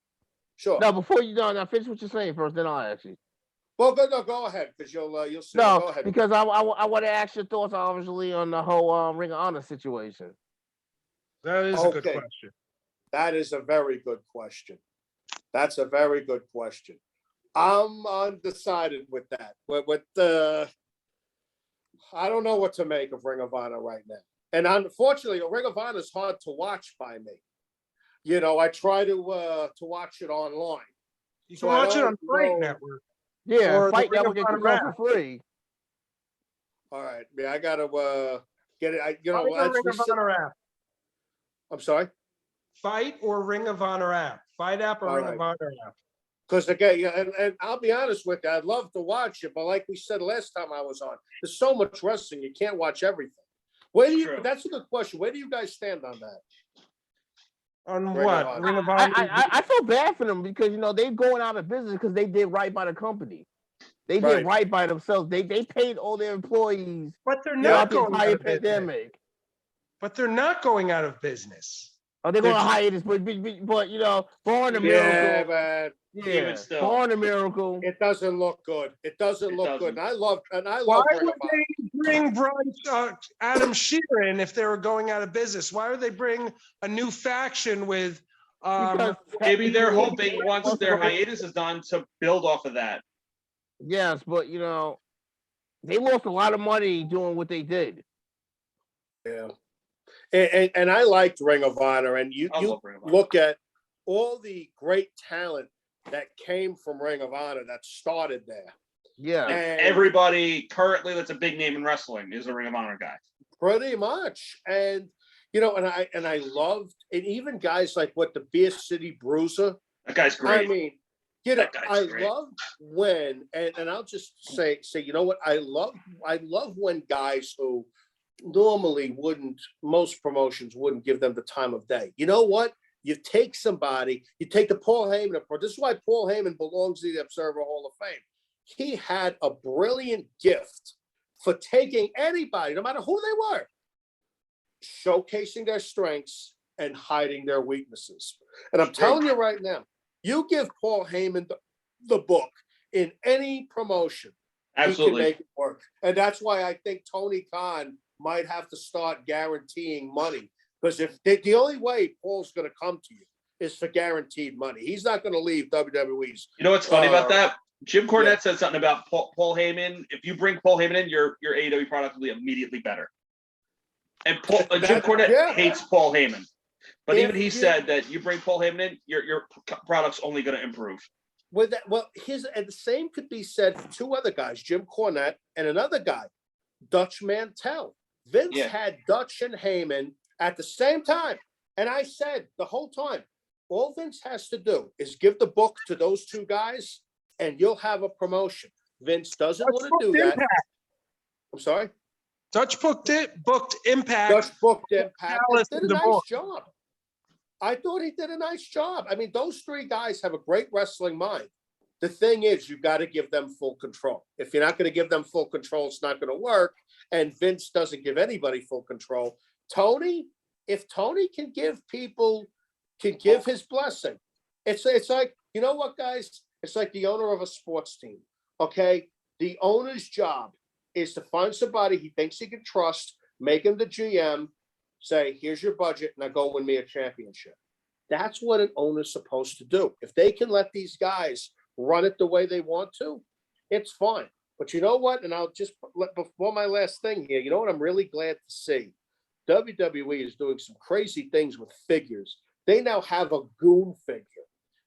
sure. No, before you done, now finish what you're saying first, then I'll ask you. Well, go ahead because you'll see. No, Go ahead. because I want to ask your thoughts, obviously, on the whole Ring of Honor situation. That is a good Okay. question. That is a very good question. That's a very good question. I'm undecided with that. I don't know what to make of Ring of Honor right now. And unfortunately, Ring of Honor is hard to watch by me. I try to watch it online. You can So I watch it on don't Fight know. Network. Yeah, Or the Fight Ring Network of gets Honor it app. for free. All right. Yeah, I gotta get it. Fight or Ring of Honor app. I'm sorry. Fight or Ring of Honor app. Fight app or All Ring right. of Honor app. Because again, and I'll be honest with you, I'd love to watch it, but like we said last time I was on, there's so much wrestling, you can't watch everything. True. That's a good question. Where do you guys stand on that? On Ring of what? Honor. Ring of Honor. I feel bad for them because they're going out of business because they did right by the company. They did Right. right by themselves. They paid all their employees But they're throughout not the going out entire of business. pandemic. But they're not going out of business. Oh, they're going to They're- hiatus, but barring the Yeah, miracle, man. Even still. barring the miracle. It doesn't look good. It doesn't It look doesn't. good. And I love Why Ring would of Honor. they bring Adam Shearer in if they were going out of business? Why would they bring a new faction with Because Maybe they're technically- hoping once their hiatus is done to build off of that. Yes, but they lost a lot of money doing what they did. Yeah. And I liked Ring of Honor, and you I love Ring of Honor. look at all the great talent that came from Ring of Honor that started there. Yeah. And Everybody currently that's a big name in wrestling is a Ring of Honor guy. pretty much. And and I loved, and even guys like the Beer City Bruiser. That guy's great. I mean, That guy's I great. love when, and I'll just say, you know what? I love when guys who normally most promotions wouldn't give them the time of day. You know what? You take somebody, you take the Paul Heyman approach. This is why Paul Heyman belongs to the Observer Hall of Fame. He had a brilliant gift for taking anybody, no matter who they were, showcasing their strengths and hiding their weaknesses. And I'm telling you right now, you give Paul Heyman the book in any promotion, he can Absolutely. make it work. And that's why I think Tony Khan might have to start guaranteeing money. Because if the only way Paul's going to come to you is for guaranteed money. He's not going to leave WWE's. You know what's funny about Uh, that? Jim Cornette yeah. said something about Paul Heyman. If you bring Paul Heyman in, your AEW product will be immediately better. And Jim Cornette Yeah. hates Paul Heyman. But If even he you- said that you bring Paul Heyman in, your product's only going to improve. With that, and the same could be said for two other guys, Jim Cornette and another guy, Dutch Mantell. Vince Yeah. had Dutch and Heyman at the same time. And I said the whole time, all Vince has to do is give the book to those two guys and you'll have a promotion. Vince doesn't want to do that. I'm sorry? Dutch booked Impact. Dutch booked Impact. Dallas Did is a the nice book. job. I thought he did a nice job. I mean, those three guys have a great wrestling mind. the thing is, you got to give them full control. If you're not going to give them full control, it's not going to work. And Vince doesn't give anybody full control. Tony, if Tony can give his blessing, it's like, you know what, guys? It's like the owner of a sports team. Okay, the owner's job is to find somebody he thinks he can trust, make him the GM, say, here's your budget, now go win me a championship. That's what an owner's supposed to do. If they can let these guys run it the way they want to, it's fine. But you know what? And I'll just let before my last thing here, you know what I'm really glad to see? WWE is doing some crazy things with figures. They now have a Goon figure.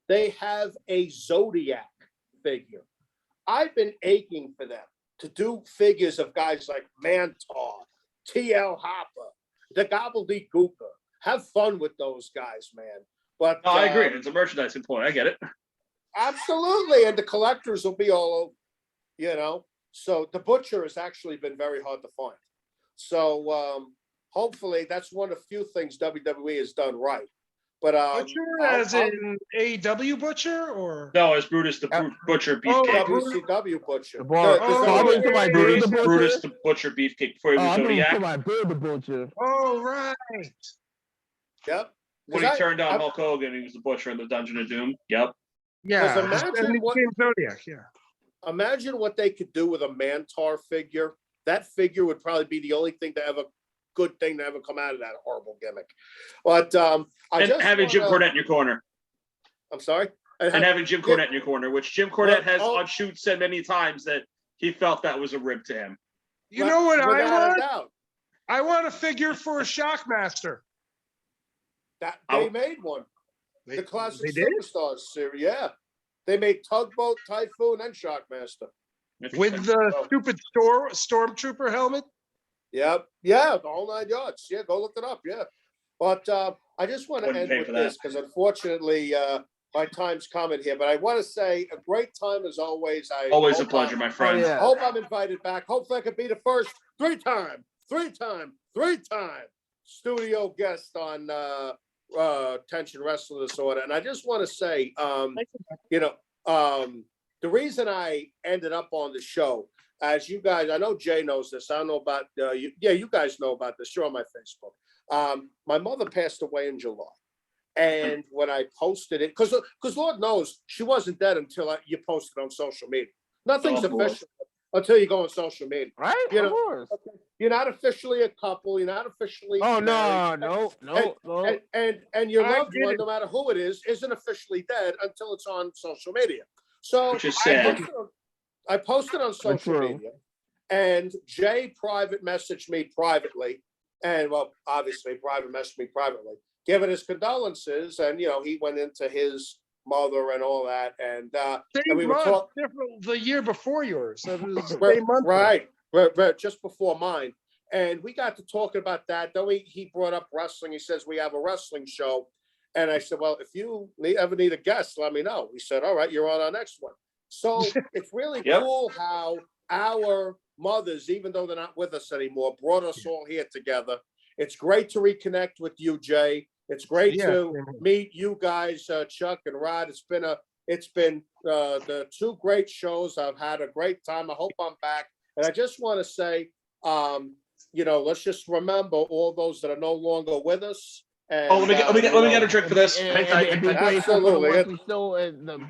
They have a Zodiac figure. I've been aching for them to do figures of guys like Mantar, TL Hopper, the Gobbledygooker. Have fun with those guys, man. But No, I agree. It's a merchandising point. I get it. Absolutely. And the collectors will be all over, you know. So the Butcher has actually been very hard to find. So hopefully that's one of the few things WWE has done right. But Butcher as in AEW Butcher or No, it's Brutus the Butcher Beefcake. WCW Butcher. The bar. Brutus Brutus the Butcher Beefcake before he was Zodiac. the Butcher. oh right. Yep. When he turned on Hulk Hogan, he was the Butcher in the Dungeon of Doom. Yep. Yeah. Imagine what, Zodiac, yeah. imagine what they could do with a Mantar figure. That figure would probably be the only thing to ever good thing to ever come out of that horrible gimmick. But having Jim Cornette in your corner. I'm sorry? And having Jim Cornette in your corner, which Jim Cornette has on shoot said many times that he felt that was a rib to him. You know what I want? Doubt. I want a figure for a Shockmaster. That they made one. The classic they did? Superstars series, yeah. They made Tugboat, Typhoon, and Shockmaster. With the stupid stormtrooper helmet? Yep. Yeah, the whole 9 yards. Yeah, go look it up. Yeah. But I just want to end with this because unfortunately my time's coming here. But I want to say a great time as always. Always a pleasure, my friend. Hope I'm invited back. Hopefully I could be the first three-time studio guest on Tension Wrestling Disorder. And I just want to say, the reason I ended up on the show, as you guys, I know Jay knows this. I don't know about you. Yeah, you guys know about this. You're on my Facebook. My mother passed away in July. And when I posted it, because Lord knows she wasn't dead until you posted on social media. Nothing's official until you go on social media. Right? You of know, course. you're not officially a couple. You're not officially married. No. And your loved one, no matter who it is, isn't officially dead until it's on social media. So which is sad. I posted on social media, and Jay private messaged me privately, and well, obviously private messaged me privately, giving his condolences, and he went into his mother and all that, and we were talking the year before yours. So it was the right, same month. right, just before mine, and we got to talking about that. Then he brought up wrestling. He says we have a wrestling show, and I said, well, if you ever need a guest, let me know. He said, all right, you're on our next one. So it's really cool how our mothers, even though they're not with us anymore, brought us all here together. It's great to reconnect with you, Jay. It's great to meet you guys, Chuck and Rod. It's been the two great shows. I've had a great time. I hope I'm back. And I just want to say, let's just remember all those that are no longer with us. And, let me get a drink for this. Absolutely. Be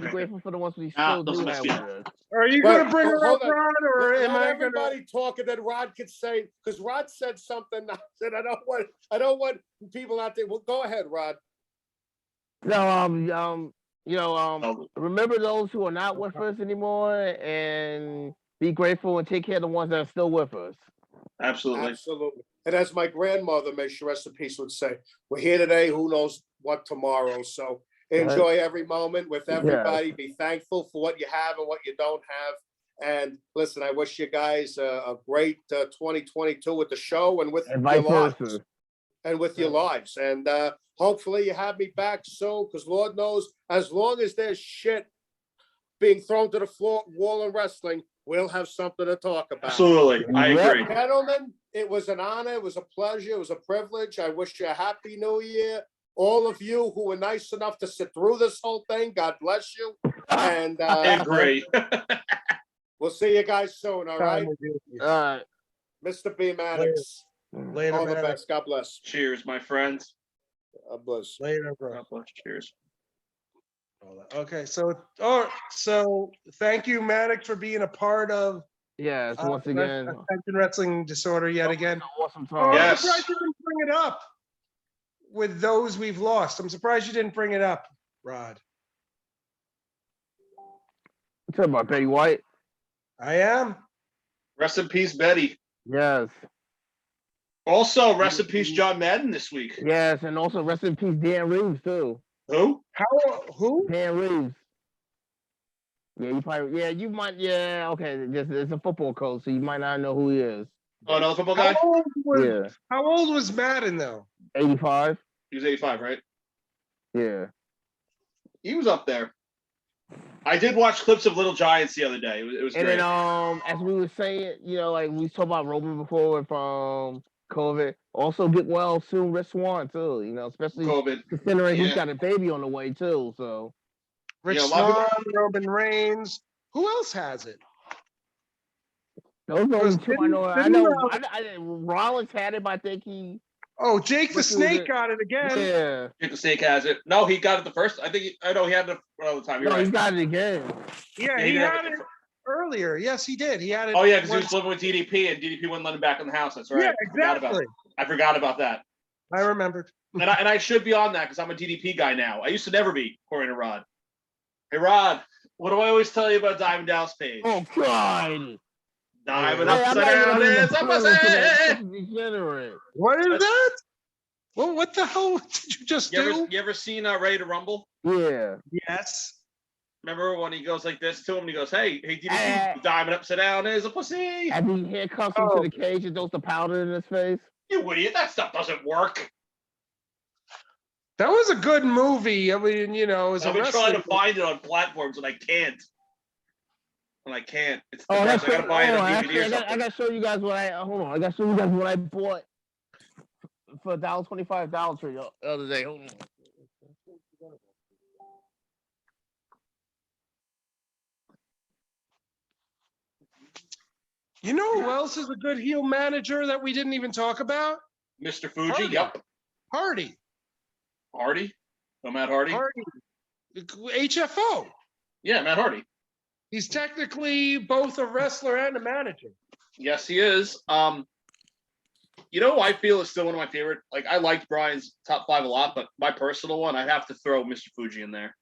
grateful for the ones we still do have with us. Are you going to bring her up, Rod, or am I everybody talking that Rod could say? Because Rod said something. I said I don't want people out there. Well, go ahead, Rod. No, remember those who are not with us anymore, and be grateful and take care of the ones that are still with us. Absolutely. And as my grandmother, may she rest in peace, would say, we're here today, who knows what tomorrow. So enjoy every moment with everybody. Be thankful for what you have and what you don't have. And listen, I wish you guys a great 2022 with the show and with your lives. And with your lives. And hopefully you have me back soon, because Lord knows, as long as there's shit being thrown to the floor, wall and wrestling, we'll have something to talk about. Absolutely. I agree. Gentlemen, it was an honor. It was a pleasure. It was a privilege. I wish you a happy new year. All of you who were nice enough to sit through this whole thing, God bless you. And I agree. we'll see you guys soon, all right? All right. Mr. B. Mannix. Later, All the Mannix. best. God bless. Cheers, my friends. God bless. Later, bro. God bless. Cheers. Okay, so thank you, Mannix, for being a part of Yes, once again. Ascension Wrestling Disorder yet again. Awesome Oh, time. I'm Yes. surprised you didn't bring it up with those we've lost. I'm surprised you didn't bring it up, Rod. You talking about Betty White? I am. Rest in peace, Betty. Yes. Also, rest in peace, John Madden this week. Yes, and also rest in peace, Dan Reeves too. Who? Who? Dan Reeves. Yeah, you probably. Yeah, you might. Yeah, okay. It's a football coach, so you might not know who he is. Oh, another football guy? How old was Madden though? 85. He was 85, right? Yeah. He was up there. I did watch clips of Little Giants the other day. It was And great. then, as we were saying, like we talked about Roman before from COVID. Also, get well soon, Rich Swann too. Especially COVID. considering he's Yeah. got a baby on the way too. So. Rich Yeah, a lot of Swann, Roman Reigns. Who else has it? Those are the only two I know. I didn't, know. Rollins had it, but I think he. Oh, Jake the What's Snake it? got it again. Yeah. Jake the Snake has it. No, he got it the first. I think. I know he had it all the time. You're No, right. he got it again. Yeah, Yeah, he he had did. it earlier. Yes, he did. He had it. Oh yeah, because he once- was living with DDP, and DDP wouldn't let him back in the house. That's right. Yeah, I forgot about that. I remembered. And I should be on that because I'm a DDP guy now. I used to never be, according to Rod. Hey Rod, what do I always tell you about Diamond Dallas Page? Oh God. Diamond Hey, upside down is a pussy. Degenerate. What is that? Well, what the hell did you just do? You ever seen Ready to Rumble? Yeah. Yes. Remember when he goes like this to him and he goes, hey, DDP, Diamond upside down is a pussy. And he handcuffs him to the cage and throws the powder in his face. You idiot, that stuff doesn't work. That was a good movie. I mean, it was I've a been trying to wrestling. find it on platforms and I can't. It's Oh, depressing. I gotta buy it on DVD or I something. gotta show you guys what I gotta show you guys what I bought for $1.25 Dollar Tree the other day. Hold on. You know who else is a good heel manager that we didn't even talk about? Mr. Fuji, Hardy. yep. Hardy. Hardy? No, Matt Hardy? Hardy. HFO. Yeah, Matt Hardy. He's technically both a wrestler and a manager. Yes, he is. You know who I feel is still one of my favorite? Like, I liked Brian's top 5 a lot, but my personal one, I'd have to throw Mr. Fuji in there.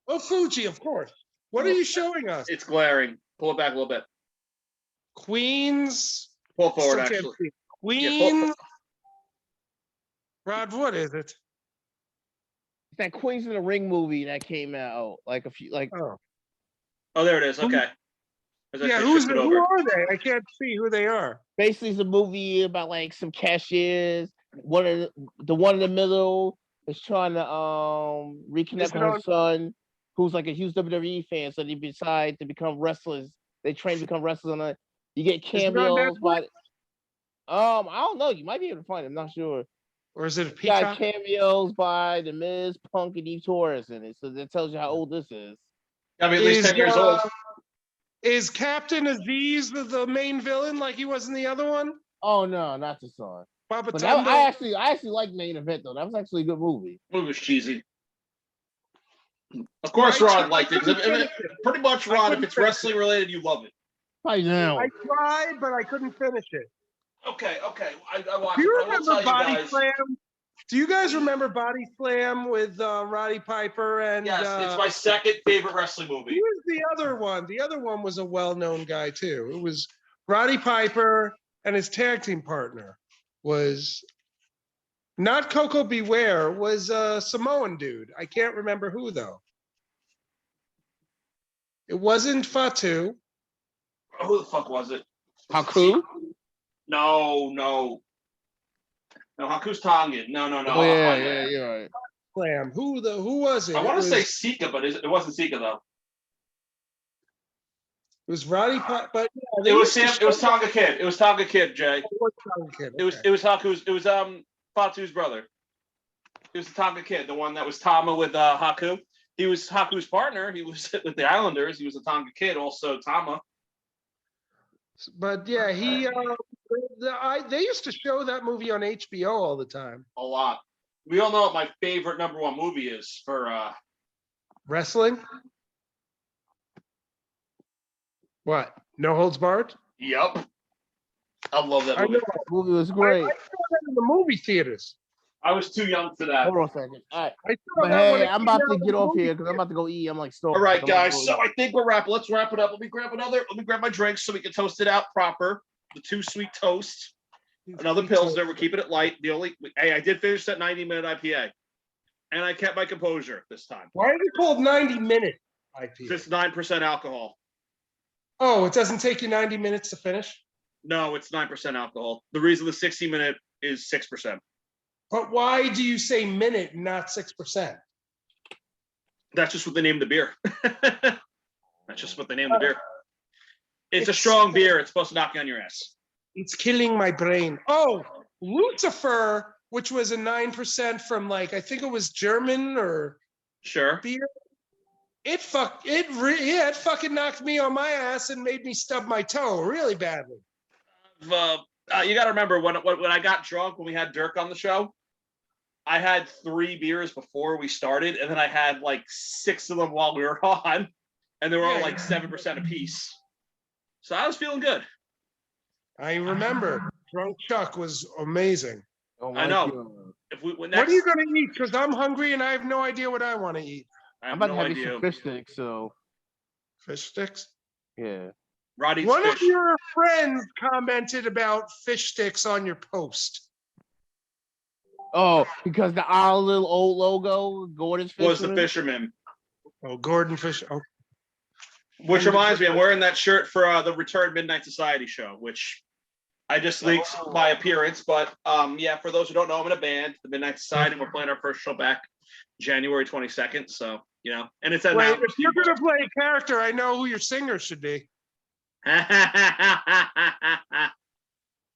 Oh, Fuji, of course. What are you showing us? It's glaring. Pull it back a little bit. Queens. Pull it forward, Still can't actually. see. Yeah, Queens. Rod, what is it? That Queens in the Ring movie that came out Oh, there it is. Okay. Yeah, who are they? I can't see who they are. basically it's a movie about some cashiers. The one in the middle is trying to reconnect with her son, who's like a huge WWE fan. So they decide to become wrestlers. They train to become wrestlers you get cameos by I don't know. You might be able to find it, I'm not sure. Or is it a You got Peacock? cameos by The Miz, Punk, and Eve Torres in it. So that tells you how old this is. I mean, at least 10 years old. Is Captain Aziz the main villain like he was in the other one? Oh no, not the son. Papa But Tumbo? I actually like Main Event though. That was actually a good movie. It was cheesy. Of course, Rod liked it. Pretty much, Rod, if it's wrestling related, you love it. Right now. I tried, but I couldn't finish it. Okay. I watched Do you it. I will remember tell you Body guys. Slam? Do you guys remember Body Slam with Roddy Piper and? Yes, it's my second favorite wrestling movie. Who was the other one? The other one was a well-known guy too. It was Roddy Piper and his tag team partner was not Coco Beware. Was a Samoan dude. I can't remember who though. It wasn't Fatu. Who the fuck was it? Haku? No, Haku's Tongan. No. Oh yeah, you're right. Slam. Who was it? I want It to say was- Sika, but it wasn't Sika though. It was Roddy Piper, but yeah, It was Sam. It was Tonga Kid. It was Tonga Kid, Jay. It was Tonga Kid, It was okay. Haku's. It was Fatu's brother. He was the Tonga kid, the one that was Tama with Haku. He was Haku's partner. He was with the Islanders. He was a Tonga kid, also Tama. But yeah, they used to show that movie on HBO all the time. A lot. We all know what my favorite #1 movie is for Wrestling? What? No Holds Barred? Yep. I love that I movie. know. That movie was great. I saw that in the movie theaters. I was too young for that. Hold on a second. All right. I saw But that when hey, it I'm came about out to in get the off movie here because I'm about to go eat. I'm like All starving. right, So I'm gonna guys. go So eat. I think let's wrap it up. Let me grab my drinks so we can toast it out proper. The 2 sweet toast. Another Pilsner. We're keeping it light. I did finish that 90-minute IPA. And I kept my composure this time. Why is it called 90-minute IPA? Just 9% alcohol. Oh, it doesn't take you 90 minutes to finish? No, it's 9% alcohol. The reason the 60-minute is 6%. But why do you say minute, not 6%? That's just what they named the beer. That's just what they named the beer. It's a strong beer. It's supposed to knock you on your ass. It's killing my brain. Oh, Lucifer, which was a 9% from I think it was German or Sure. beer. It fucking knocked me on my ass and made me stub my toe really badly. You got to remember when I got drunk when we had Dirk on the show, I had 3 beers before we started, and then I had 6 of them while we were on, and they were all 7% apiece. So I was feeling good. I remember Drunk Chuck was amazing. Oh I know. God. What are you going to eat? Because I'm hungry and I have no idea what I want to eat. I'm about to have some fish sticks. So Fish sticks? yeah. Roddy's One fish. of your friends commented about fish sticks on your post. Oh, because our little old logo, Gordon's Was the Fisherman. fisherman. Oh, Gordon Fish. Oh. Which reminds me, I'm wearing that shirt for the Return Midnight Society show, which I just leaked my appearance. But yeah, for those who don't know, I'm in a band, the Midnight Society. We're playing our first show back January 22nd. So, and it's at Wait, if you're going to play a character, I know who your singer should be.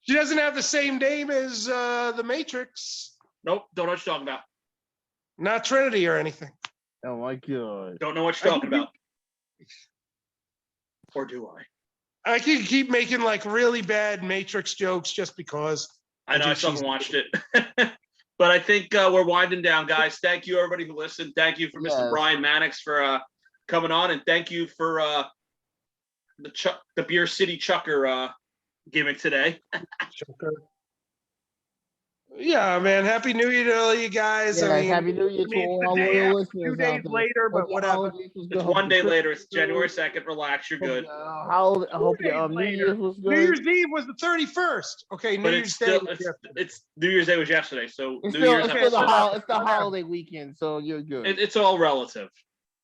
She doesn't have the same name as the Matrix. Nope, don't know what you're talking about. Not Trinity or anything. Oh my God. Don't know what you're talking about. Or do I? I can keep making really bad Matrix jokes just because. I know I still haven't watched it. But I think we're winding down, guys. Thank you, everybody who listened. Thank you for Mr. Brian Mannix for coming on. And thank you for the Beer City Chucker gimmick today. Chucker. Yeah, man. Happy New Year to all you guys. Yeah, Happy New Year to all our loyal listeners. 2 days later, but whatever. It's 1 day later. It's January 2nd. Relax. You're good. I hope your New Year's was good. New Year's Eve was the 31st. Okay, New Year's Day. It's New Year's Day was yesterday. So it's New Year's it's the holiday weekend, so you're good. It's all relative.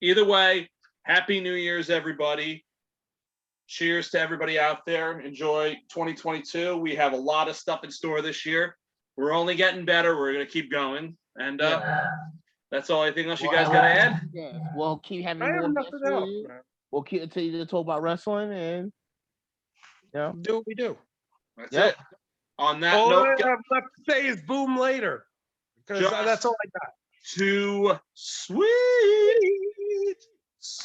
Either way, Happy New Year's, everybody. Cheers to everybody out there. Enjoy 2022. We have a lot of stuff in store this year. We're only getting better. We're going to keep going. And that's all I think else you guys got to add. Yeah. We'll keep having I have more nothing guests for else. you. We'll continue to talk about wrestling and Do what we do. That's it. On that All note, I have left to say is boom later. Because that's all I got. Too sweet.